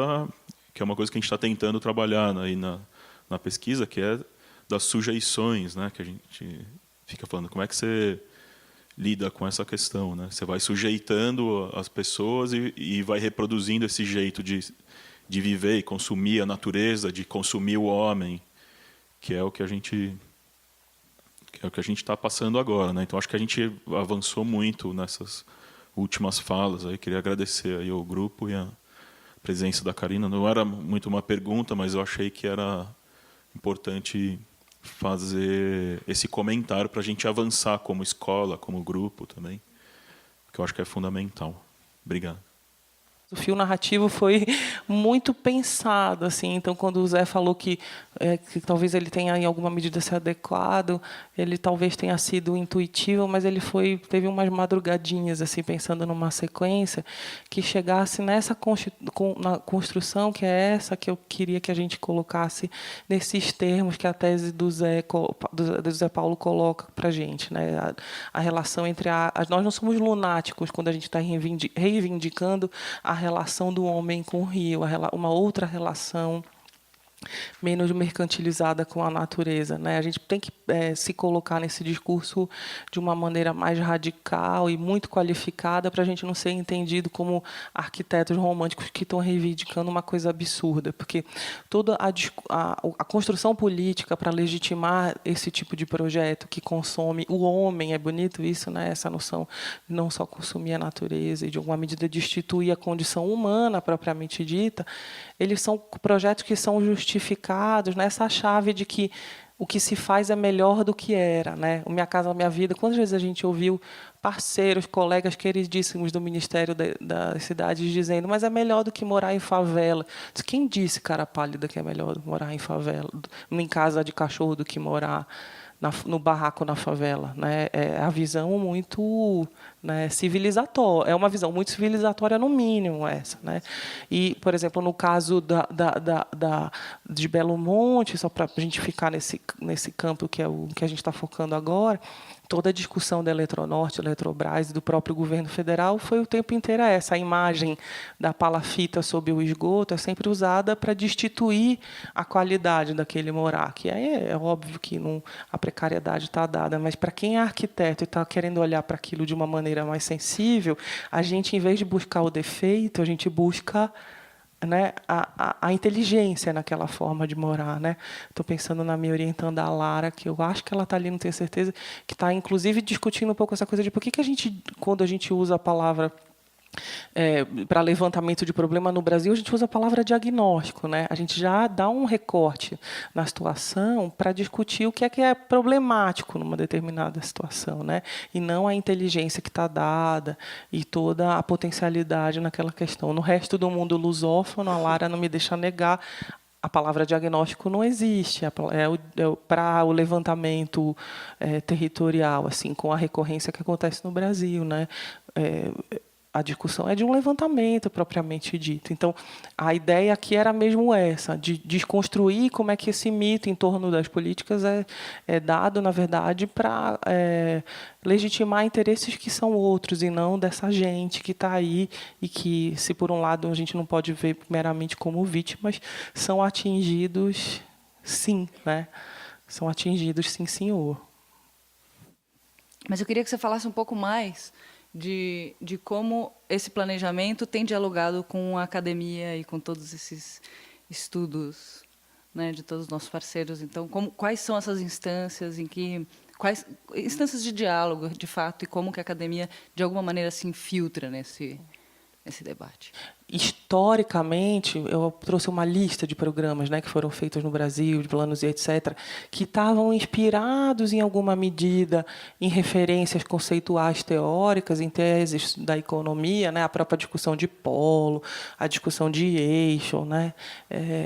uma coisa que a gente está tentando trabalhar aí na pesquisa, que é das sujeições, né, que a gente fica falando. Como é que você lida com essa questão, né? Você vai sujeitando as pessoas e vai reproduzindo esse jeito de viver e consumir a natureza, de consumir o homem, que é o que a gente está passando agora, né? Então acho que a gente avançou muito nessas últimas falas. Aí queria agradecer aí ao grupo e a presença da Karina. Não era muito uma pergunta, mas eu achei que era importante fazer esse comentário para a gente avançar como escola, como grupo também, que eu acho que é fundamental. Obrigado. O fio narrativo foi muito pensado, assim. Então, quando o Zé falou que talvez ele tenha, em alguma medida, se adequado, ele talvez tenha sido intuitivo, mas ele teve umas madrugadinhas, assim, pensando numa sequência que chegasse na construção, que é essa que eu queria que a gente colocasse nesses termos que a tese do Zé Paulo coloca para a gente, né? A relação entre nós não somos lunáticos quando a gente está reivindicando a relação do homem com o rio, uma outra relação menos mercantilizada com a natureza, né? A gente tem que se colocar nesse discurso de uma maneira mais radical e muito qualificada para a gente não ser entendido como arquitetos românticos que estão reivindicando uma coisa absurda, porque toda a construção política para legitimar esse tipo de projeto que consome o homem, é bonito isso, né? Essa noção de não só consumir a natureza e de alguma medida destituir a condição humana propriamente dita, eles são projetos que são justificados nessa chave de que o que se faz é melhor do que era, né? O Minha Casa Minha Vida, quantas vezes a gente ouviu parceiros, colegas queridíssimos do Ministério das Cidades dizendo, mas é melhor do que morar em favela. Quem disse, cara pálida, que é melhor morar em favela, em casa de cachorro, do que morar no barraco na favela, né? É a visão muito, né, civilizatória, é uma visão muito civilizatória no mínimo essa, né? E, por exemplo, no caso de Belo Monte, só para a gente ficar nesse campo que é o que a gente está focando agora, toda a discussão da Eletronorte, Eletrobras e do próprio governo federal foi o tempo inteiro essa. A imagem da palafita sob o esgoto é sempre usada para destituir a qualidade daquele morar, que é óbvio que não, a precariedade está dada, mas para quem é arquiteto e está querendo olhar para aquilo de uma maneira mais sensível, a gente, em vez de buscar o defeito, a gente busca, né, a inteligência naquela forma de morar, né? Estou pensando na minha orientanda, a Lara, que eu acho que ela está ali, não tenho certeza, que está, inclusive, discutindo um pouco essa coisa de por que a gente, quando a gente usa a palavra para levantamento de problema no Brasil, a gente usa a palavra diagnóstico, né? A gente já dá um recorte na situação para discutir o que é problemático numa determinada situação, né? E não a inteligência que está dada e toda a potencialidade naquela questão. No resto do mundo lusófono, a Lara não me deixa negar, a palavra diagnóstico não existe para o levantamento territorial, assim, com a recorrência que acontece no Brasil, né? A discussão é de um levantamento propriamente dito. Então, a ideia aqui era mesmo essa, de desconstruir como é que esse mito em torno das políticas é dado, na verdade, para legitimar interesses que são outros e não dessa gente que está aí e que, se por um lado a gente não pode ver meramente como vítimas, são atingidos, sim, né? São atingidos, sim, senhor. Mas eu queria que você falasse um pouco mais de como esse planejamento tem dialogado com a academia e com todos esses estudos, né, de todos os nossos parceiros. Então, quais são essas instâncias, quais instâncias de diálogo, de fato, e como que a academia, de alguma maneira, se infiltra nesse debate? Historicamente, eu trouxe uma lista de programas, né, que foram feitos no Brasil, de planos e etc., que estavam inspirados, em alguma medida, em referências conceituais teóricas, em teses da economia, né, a própria discussão de polo, a discussão de eixo, né,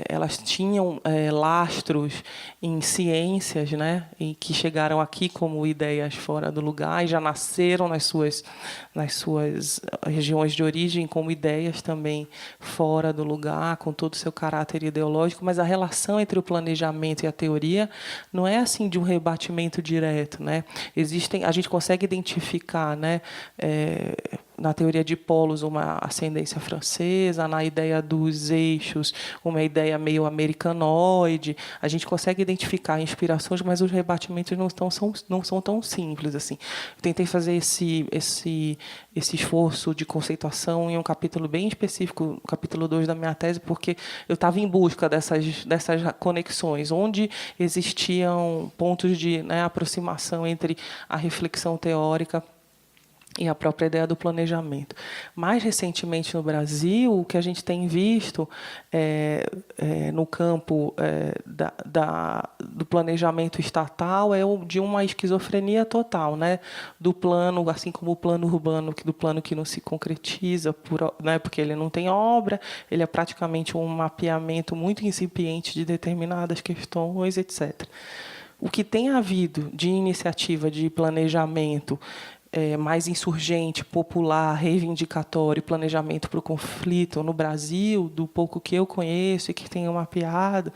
elas tinham lastros em ciências, né, e que chegaram aqui como ideias fora do lugar e já nasceram nas suas regiões de origem como ideias também fora do lugar, com todo o seu caráter ideológico, mas a relação entre o planejamento e a teoria não é assim de um rebatimento direto, né? A gente consegue identificar, né, na teoria de polos, uma ascendência francesa, na ideia dos eixos, uma ideia meio americanoide. A gente consegue identificar inspirações, mas os rebatimentos não são tão simples assim. Eu tentei fazer esse esforço de conceituação em um capítulo bem específico, o capítulo 2 da minha tese, porque eu estava em busca dessas conexões, onde existiam pontos de, né, aproximação entre a reflexão teórica e a própria ideia do planejamento. Mais recentemente, no Brasil, o que a gente tem visto no campo do planejamento estatal é de uma esquizofrenia total, né? Do plano, assim como o plano urbano, do plano que não se concretiza, né, porque ele não tem obra, ele é praticamente um mapeamento muito incipiente de determinadas questões, etc. O que tem havido de iniciativa de planejamento mais insurgente, popular, reivindicatório, planejamento para o conflito no Brasil, do pouco que eu conheço e que tenho mapeado,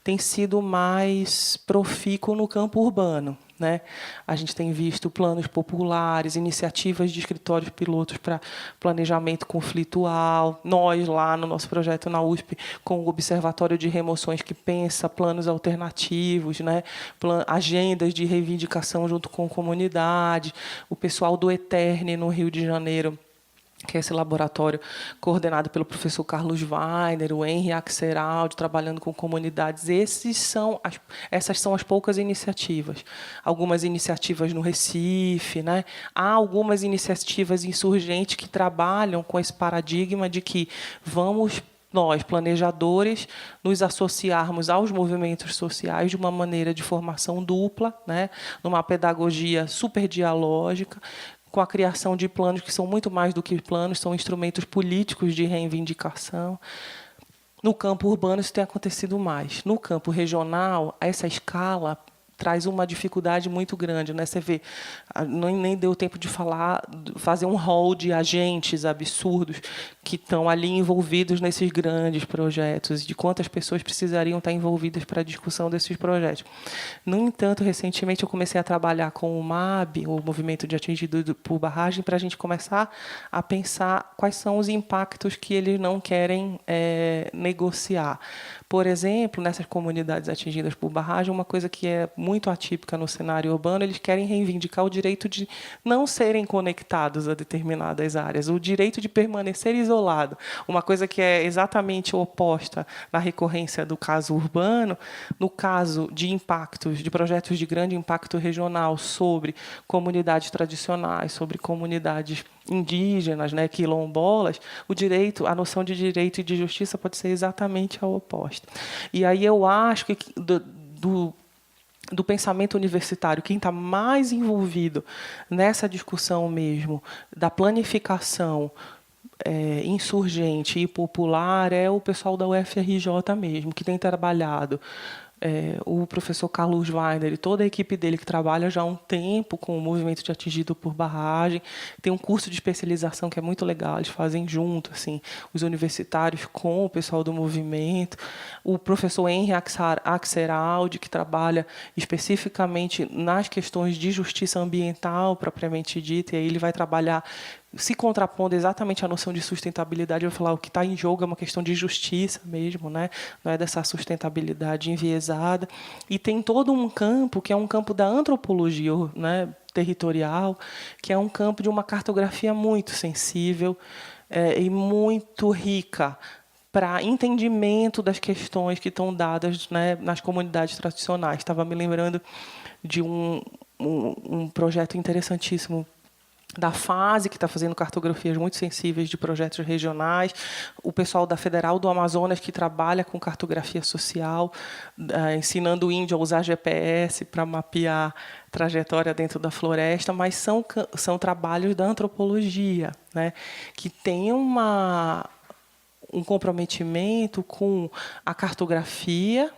tem sido mais profícuo no campo urbano, né? A gente tem visto planos populares, iniciativas de escritórios pilotos para planejamento conflitual. Nós, lá no nosso projeto na USP, com o Observatório de Remoções, que pensa planos alternativos, né? Agendas de reivindicação junto com a comunidade. O pessoal do Eterne, no Rio de Janeiro, que é esse laboratório coordenado pelo professor Carlos Weiner, o Henry Axeraldi, trabalhando com comunidades. Essas são as poucas iniciativas. Algumas iniciativas no Recife, né? Há algumas iniciativas insurgentes que trabalham com esse paradigma de que nós, planejadores, nos associarmos aos movimentos sociais de uma maneira de formação dupla, né? Numa pedagogia super dialógica, com a criação de planos que são muito mais do que planos, são instrumentos políticos de reivindicação. No campo urbano, isso tem acontecido mais. No campo regional, essa escala traz uma dificuldade muito grande, né? Você vê, nem deu tempo de fazer um rol de agentes absurdos que estão ali envolvidos nesses grandes projetos, de quantas pessoas precisariam estar envolvidas para a discussão desses projetos. No entanto, recentemente eu comecei a trabalhar com o MAB, o Movimento de Atingidos por Barragem, para a gente começar a pensar quais são os impactos que eles não querem negociar. Por exemplo, nessas comunidades atingidas por barragem, uma coisa que é muito atípica no cenário urbano, eles querem reivindicar o direito de não serem conectados a determinadas áreas, o direito de permanecer isolado. Uma coisa que é exatamente oposta na recorrência do caso urbano, no caso de impactos, de projetos de grande impacto regional sobre comunidades tradicionais, sobre comunidades indígenas, né, quilombolas, a noção de direito e de justiça pode ser exatamente a oposta. E aí eu acho que do pensamento universitário, quem está mais envolvido nessa discussão mesmo da planificação insurgente e popular é o pessoal da UFRJ mesmo, que tem trabalhado. O professor Carlos Weiner e toda a equipe dele que trabalha já há um tempo com o movimento de atingido por barragem, tem um curso de especialização que é muito legal, eles fazem junto, assim, os universitários com o pessoal do movimento, o professor Henry Axeraldi, que trabalha especificamente nas questões de justiça ambiental, propriamente dita, e aí ele vai trabalhar se contrapondo exatamente à noção de sustentabilidade. Eu vou falar, o que está em jogo é uma questão de justiça mesmo, né? Não é dessa sustentabilidade enviesada. E tem todo um campo, que é um campo da antropologia, né, territorial, que é um campo de uma cartografia muito sensível e muito rica para entendimento das questões que estão dadas, né, nas comunidades tradicionais. Estava me lembrando de um projeto interessantíssimo da FASE, que está fazendo cartografias muito sensíveis de projetos regionais, o pessoal da Federal do Amazonas, que trabalha com cartografia social, ensinando o índio a usar GPS para mapear trajetória dentro da floresta, mas são trabalhos da antropologia, né, que tem um comprometimento com a cartografia,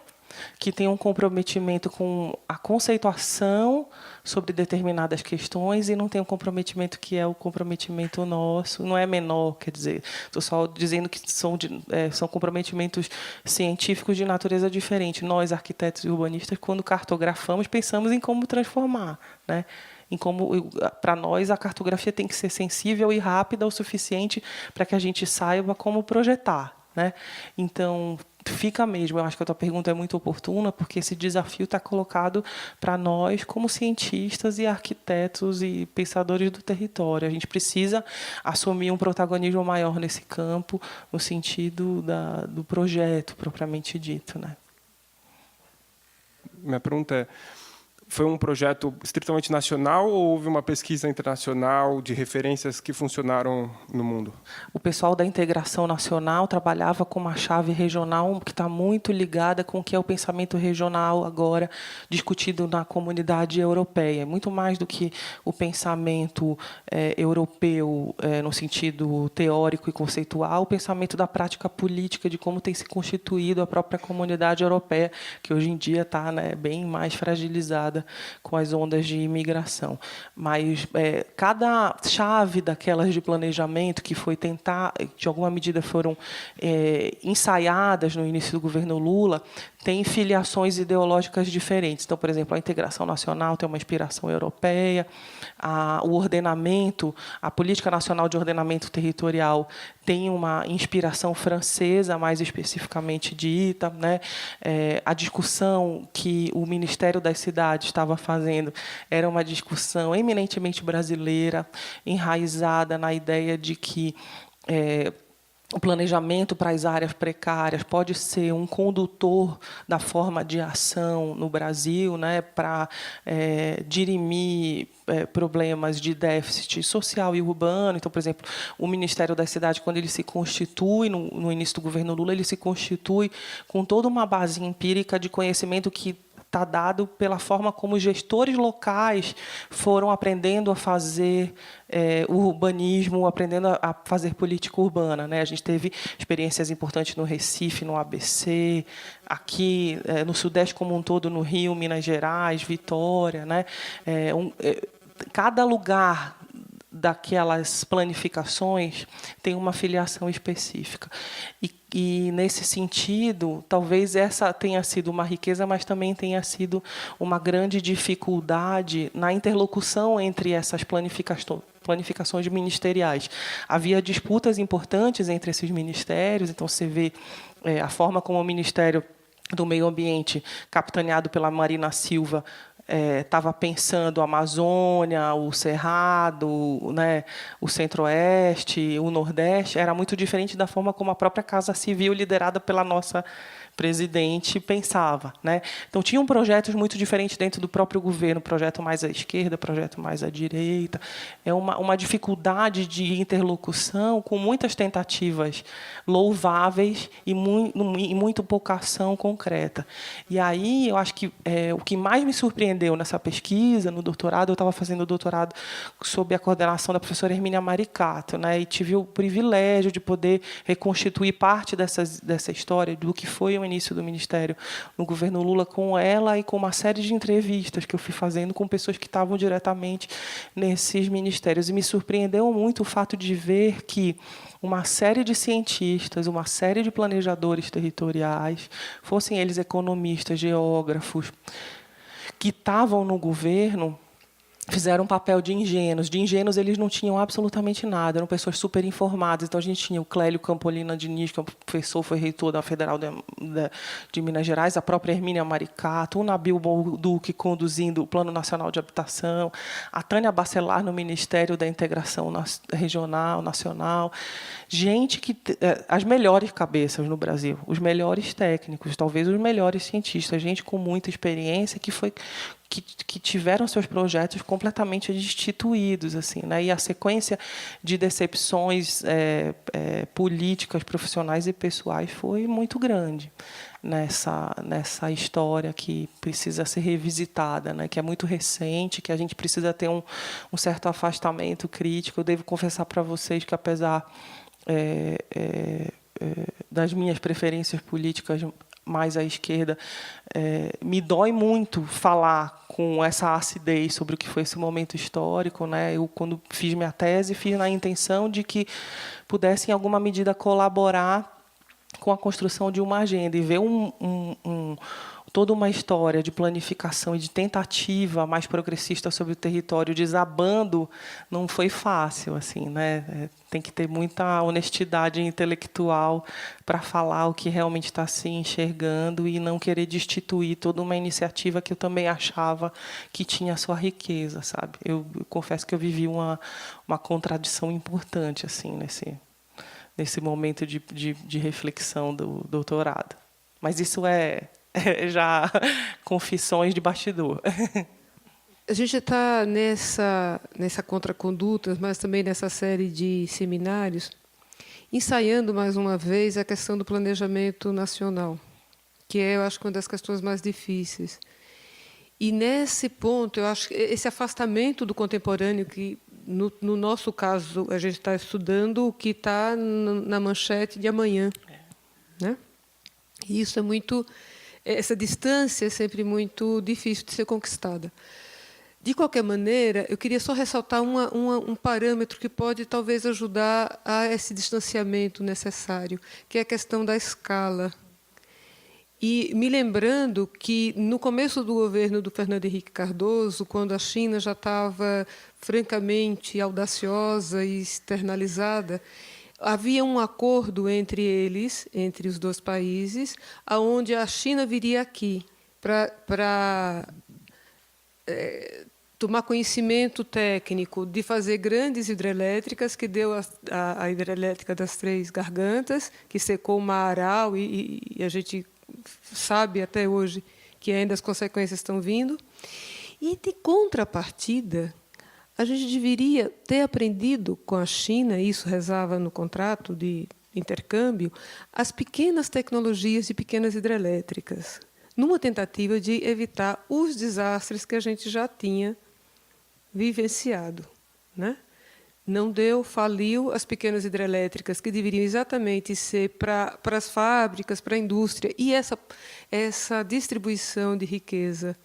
que tem um comprometimento com a conceituação sobre determinadas questões e não tem um comprometimento que é o comprometimento nosso, não é menor, quer dizer, estou só dizendo que são comprometimentos científicos de natureza diferente. Nós, arquitetos e urbanistas, quando cartografamos, pensamos em como transformar, né? Para nós, a cartografia tem que ser sensível e rápida o suficiente para que a gente saiba como projetar, né? Então, fica mesmo, eu acho que a tua pergunta é muito oportuna, porque esse desafio está colocado para nós como cientistas e arquitetos e pensadores do território. A gente precisa assumir um protagonismo maior nesse campo, no sentido do projeto, propriamente dito, né? Minha pergunta é, foi um projeto estritamente nacional ou houve uma pesquisa internacional de referências que funcionaram no mundo? O pessoal da integração nacional trabalhava com uma chave regional que está muito ligada com o que é o pensamento regional agora discutido na comunidade europeia. Muito mais do que o pensamento europeu no sentido teórico e conceitual, o pensamento da prática política de como tem se constituído a própria comunidade europeia, que hoje em dia está, né, bem mais fragilizada com as ondas de imigração. Mas cada chave daquelas de planejamento que foi tentar, de alguma medida foram ensaiadas no início do governo Lula, tem filiações ideológicas diferentes. Então, por exemplo, a integração nacional tem uma inspiração europeia, o ordenamento, a política nacional de ordenamento territorial tem uma inspiração francesa, mais especificamente dita, né? A discussão que o Ministério das Cidades estava fazendo era uma discussão eminentemente brasileira, enraizada na ideia de que o planejamento para as áreas precárias pode ser um condutor da forma de ação no Brasil, né, para dirimir problemas de déficit social e urbano. Então, por exemplo, o Ministério das Cidades, quando ele se constitui, no início do governo Lula, ele se constitui com toda uma base empírica de conhecimento que está dado pela forma como os gestores locais foram aprendendo a fazer o urbanismo, aprendendo a fazer política urbana, né? A gente teve experiências importantes no Recife, no ABC, aqui no Sudeste como um todo, no Rio, Minas Gerais, Vitória, né? Cada lugar daquelas planificações tem uma filiação específica. E, nesse sentido, talvez essa tenha sido uma riqueza, mas também tenha sido uma grande dificuldade na interlocução entre essas planificações ministeriais. Havia disputas importantes entre esses ministérios, então você vê a forma como o Ministério do Meio Ambiente, capitaneado pela Marina Silva, estava pensando a Amazônia, o Cerrado, né, o Centro-Oeste, o Nordeste, era muito diferente da forma como a própria Casa Civil, liderada pela nossa presidente, pensava, né? Então, tinham projetos muito diferentes dentro do próprio governo, projeto mais à esquerda, projeto mais à direita. É uma dificuldade de interlocução com muitas tentativas louváveis e muito pouca ação concreta. E aí, eu acho que o que mais me surpreendeu nessa pesquisa, no doutorado, eu estava fazendo o doutorado sob a coordenação da professora Hermínia Maricato, né? E tive o privilégio de poder reconstituir parte dessa história do que foi o início do Ministério no governo Lula com ela e com uma série de entrevistas que eu fui fazendo com pessoas que estavam diretamente nesses ministérios. E me surpreendeu muito o fato de ver que uma série de cientistas, uma série de planejadores territoriais, fossem eles economistas, geógrafos, que estavam no governo, fizeram um papel de ingênuos. De ingênuos, eles não tinham absolutamente nada, eram pessoas super informadas. Então, a gente tinha o Clélio Campolina Diniz, que é um professor, foi reitor da Federal de Minas Gerais, a própria Hermínia Maricato, o Nabil Bolduque conduzindo o Plano Nacional de Habitação, a Tânia Bacelar no Ministério da Integração Regional, Nacional. Gente que... as melhores cabeças no Brasil, os melhores técnicos, talvez os melhores cientistas, gente com muita experiência que tiveram seus projetos completamente destituídos, assim, né? E a sequência de decepções políticas, profissionais e pessoais foi muito grande nessa história que precisa ser revisitada, né? Que é muito recente, que a gente precisa ter um certo afastamento crítico. Eu devo confessar para vocês que, apesar das minhas preferências políticas mais à esquerda, me dói muito falar com essa acidez sobre o que foi esse momento histórico, né? Eu, quando fiz minha tese, fiz na intenção de que pudesse, em alguma medida, colaborar com a construção de uma agenda e ver toda uma história de planificação e de tentativa mais progressista sobre o território desabando não foi fácil, assim, né? Tem que ter muita honestidade intelectual para falar o que realmente está se enxergando e não querer destituir toda uma iniciativa que eu também achava que tinha sua riqueza, sabe? Eu confesso que eu vivi uma contradição importante, assim, nesse momento de reflexão do doutorado. Mas isso já confissões de bastidor. A gente está nessa contraconduta, mas também nessa série de seminários, ensaiando mais uma vez a questão do planejamento nacional, que eu acho, uma das questões mais difíceis. E, nesse ponto, eu acho que esse afastamento do contemporâneo, que, no nosso caso, a gente está estudando o que está na manchete de amanhã, né? E isso é muito... Essa distância é sempre muito difícil de ser conquistada. De qualquer maneira, eu queria só ressaltar um parâmetro que pode, talvez, ajudar a esse distanciamento necessário, que é a questão da escala. E me lembrando que, no começo do governo do Fernando Henrique Cardoso, quando a China já estava francamente audaciosa e externalizada, havia um acordo entre eles, entre os dois países, aonde a China viria aqui para tomar conhecimento técnico de fazer grandes hidrelétricas, que deu a hidrelétrica das Três Gargantas, que secou o Mar Aral, e a gente sabe até hoje que ainda as consequências estão vindo. E, de contrapartida, a gente deveria ter aprendido com a China, isso rezava no contrato de intercâmbio, as pequenas tecnologias de pequenas hidrelétricas. numa tentativa de evitar os desastres que a gente já tinha vivenciado, né? Não deu, faliu as pequenas hidrelétricas, que deveriam exatamente ser para as fábricas, para a indústria, e essa distribuição de riqueza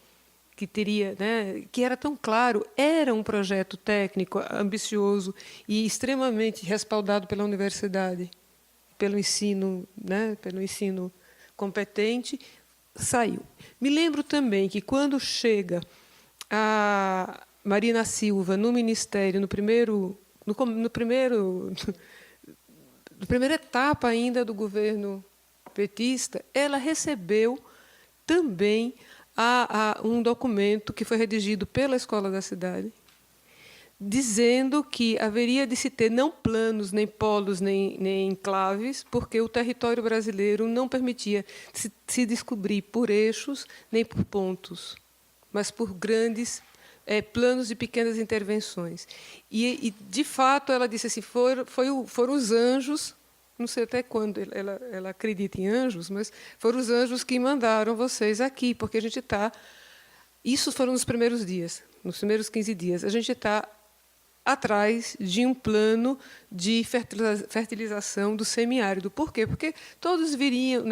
que teria, né, que era tão claro, era um projeto técnico, ambicioso e extremamente respaldado pela universidade, pelo ensino, né, pelo ensino competente, saiu. Me lembro também que, quando chega a Marina Silva no Ministério, na primeira etapa ainda do governo petista, ela recebeu também um documento que foi redigido pela Escola da Cidade, dizendo que haveria de se ter não planos, nem polos, nem enclaves, porque o território brasileiro não permitia se descobrir por eixos nem por pontos, mas por grandes planos de pequenas intervenções. E, de fato, ela disse assim, foram os anjos, não sei até quando ela acredita em anjos, mas foram os anjos que mandaram vocês aqui, porque a gente está... Isso foram nos primeiros dias, nos primeiros 15 dias. A gente está atrás de um plano de fertilização do semiárido. Por quê? Porque todos vinham,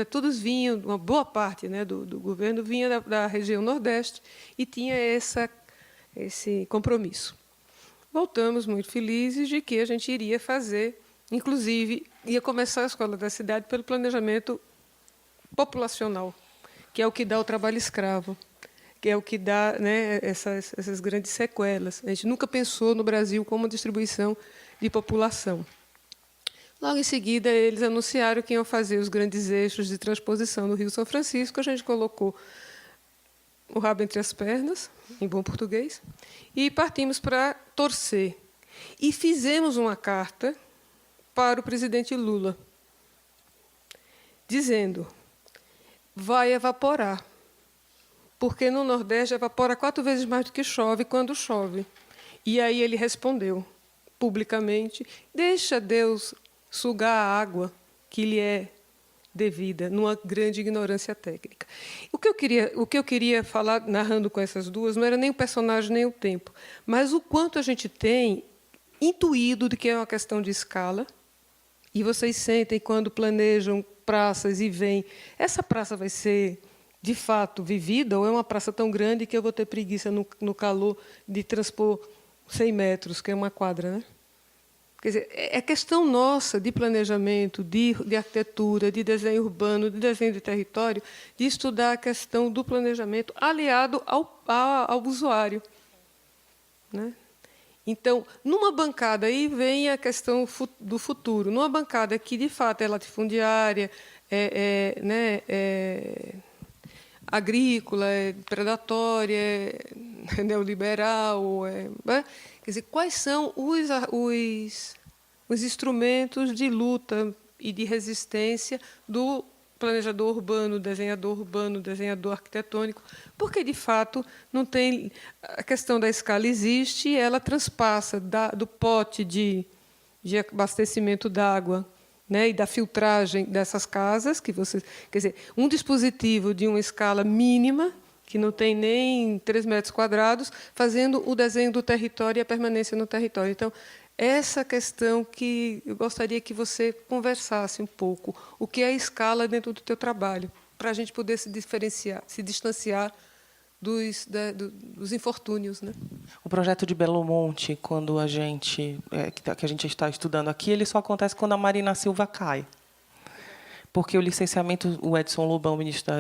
uma boa parte, né, do governo vinha da região Nordeste e tinha esse compromisso. Voltamos muito felizes de que a gente iria fazer, inclusive, ia começar a Escola da Cidade pelo planejamento populacional, que é o que dá o trabalho escravo, que é o que dá, né, essas grandes sequelas. A gente nunca pensou no Brasil como distribuição de população. Logo em seguida, eles anunciaram que iam fazer os grandes eixos de transposição do Rio São Francisco. A gente colocou o rabo entre as pernas, em bom português, e partimos para torcer. E fizemos uma carta para o presidente Lula, dizendo: vai evaporar, porque no Nordeste evapora 4 vezes mais do que chove quando chove. E aí ele respondeu, publicamente: deixa Deus sugar a água que lhe é devida, numa grande ignorância técnica. O que eu queria falar, narrando com essas duas, não era nem o personagem nem o tempo, mas o quanto a gente tem intuído de que é uma questão de escala. E vocês sentem, quando planejam praças e veem, essa praça vai ser, de fato, vivida, ou é uma praça tão grande que eu vou ter preguiça no calor de transpor 100 metros, que é uma quadra, né? Quer dizer, é questão nossa de planejamento, de arquitetura, de desenho urbano, de desenho de território, de estudar a questão do planejamento aliado ao usuário, né? Então, numa bancada aí vem a questão do futuro, numa bancada que, de fato, é latifundiária, agrícola, é predatória, é neoliberal. Quer dizer, quais são os instrumentos de luta e de resistência do planejador urbano, desenhador arquitetônico, porque, de fato, não tem... A questão da escala existe e ela transpassa do pote de abastecimento d'água, né, e da filtragem dessas casas, que você... Quer dizer, um dispositivo de uma escala mínima, que não tem nem 3 metros quadrados, fazendo o desenho do território e a permanência no território. Então, essa questão que eu gostaria que você conversasse um pouco. O que é a escala dentro do teu trabalho, para a gente poder se diferenciar, se distanciar dos infortúnios, né? O projeto de Belo Monte, quando a gente está estudando aqui, ele só acontece quando a Marina Silva cai. Porque o licenciamento, o Edson Lobão, ministro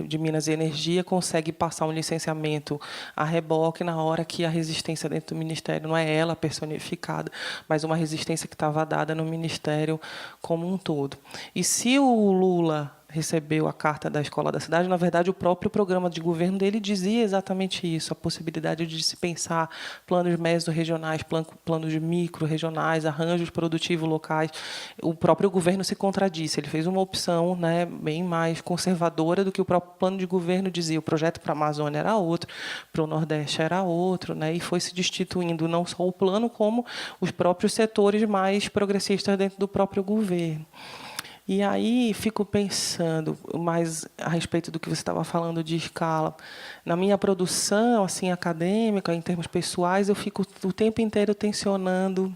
de Minas e Energia, consegue passar um licenciamento a reboque na hora que a resistência dentro do Ministério não é ela personificada, mas uma resistência que estava dada no Ministério como um todo. E se o Lula recebeu a carta da Escola da Cidade, na verdade, o próprio programa de governo dele dizia exatamente isso, a possibilidade de se pensar planos mesorregionais, planos de micro-regionais, arranjos produtivos locais. O próprio governo se contradisse, ele fez uma opção, né, bem mais conservadora do que o próprio plano de governo dizia. O projeto para a Amazônia era outro, para o Nordeste era outro, né, e foi se destituindo não só o plano, como os próprios setores mais progressistas dentro do próprio governo. E aí fico pensando mais a respeito do que você estava falando de escala. Na minha produção assim acadêmica, em termos pessoais, eu fico o tempo inteiro tensionando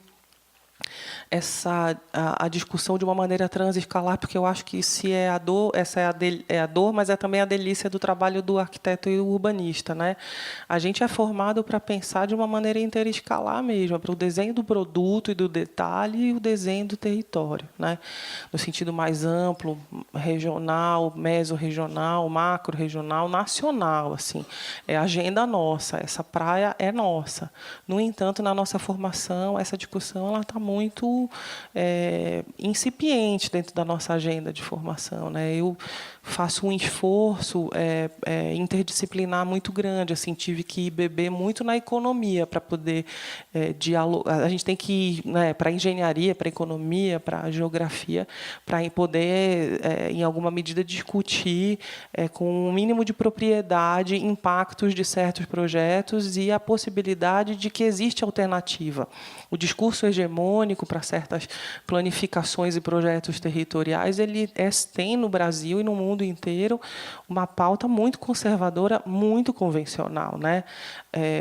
a discussão de uma maneira transescalar, porque eu acho que se é a dor, essa é a dor, mas é também a delícia do trabalho do arquiteto e do urbanista, né? A gente é formado para pensar de uma maneira interescalar mesmo, para o desenho do produto e do detalhe e o desenho do território, né? No sentido mais amplo, regional, mesorregional, macro-regional, nacional, assim. É a agenda nossa, essa praia é nossa. No entanto, na nossa formação, essa discussão ela está muito incipiente dentro da nossa agenda de formação, né? Eu faço um esforço interdisciplinar muito grande, assim, tive que beber muito na economia para poder dialogar. A gente tem que ir, né, para a engenharia, para a economia, para a geografia, para poder, em alguma medida, discutir com um mínimo de propriedade impactos de certos projetos e a possibilidade de que existe alternativa. O discurso hegemônico para certas planificações e projetos territoriais, ele tem no Brasil e no mundo inteiro uma pauta muito conservadora, muito convencional, né?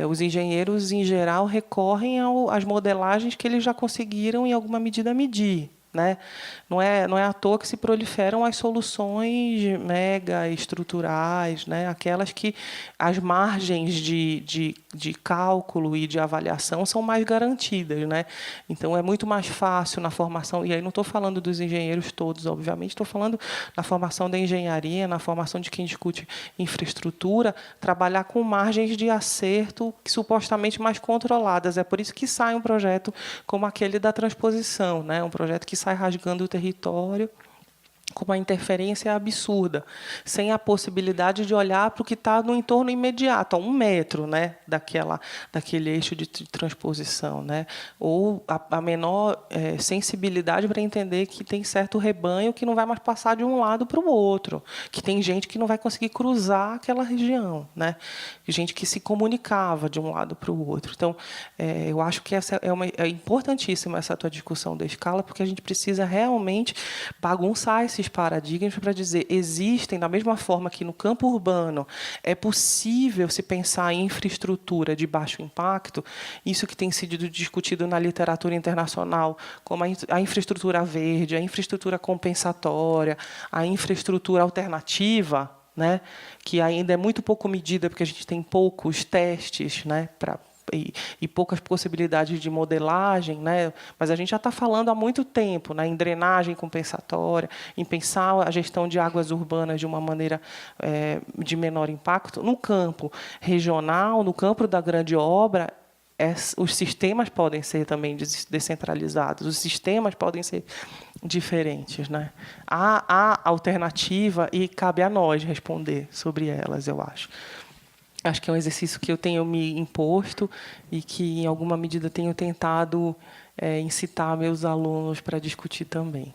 Os engenheiros, em geral, recorrem às modelagens que eles já conseguiram, em alguma medida, medir. Né? Não é à toa que se proliferam as soluções mega estruturais, né? Aquelas que as margens de cálculo e de avaliação são mais garantidas, né? Então, é muito mais fácil na formação, e aí não estou falando dos engenheiros todos, obviamente, estou falando na formação da engenharia, na formação de quem discute infraestrutura, trabalhar com margens de acerto supostamente mais controladas. É por isso que sai um projeto como aquele da transposição, né? Um projeto que sai rasgando o território com uma interferência absurda, sem a possibilidade de olhar para o que está no entorno imediato, a 1 metro, né, daquele eixo de transposição, né, ou a menor sensibilidade para entender que tem certo rebanho que não vai mais passar de um lado para o outro, que tem gente que não vai conseguir cruzar aquela região, né, gente que se comunicava de um lado para o outro. Então, eu acho que é importantíssima essa tua discussão da escala, porque a gente precisa realmente bagunçar esses paradigmas para dizer, existem, da mesma forma que no campo urbano é possível se pensar em infraestrutura de baixo impacto, isso que tem sido discutido na literatura internacional, como a infraestrutura verde, a infraestrutura compensatória, a infraestrutura alternativa, né, que ainda é muito pouco medida, porque a gente tem poucos testes, né, e poucas possibilidades de modelagem, né? Mas a gente já está falando há muito tempo, né, em drenagem compensatória, em pensar a gestão de águas urbanas de uma maneira de menor impacto. No campo regional, no campo da grande obra, os sistemas podem ser também descentralizados, os sistemas podem ser diferentes, né? Há alternativa e cabe a nós responder sobre elas, eu acho. Acho que é um exercício que eu tenho me imposto e que, em alguma medida, tenho tentado incitar meus alunos para discutir também.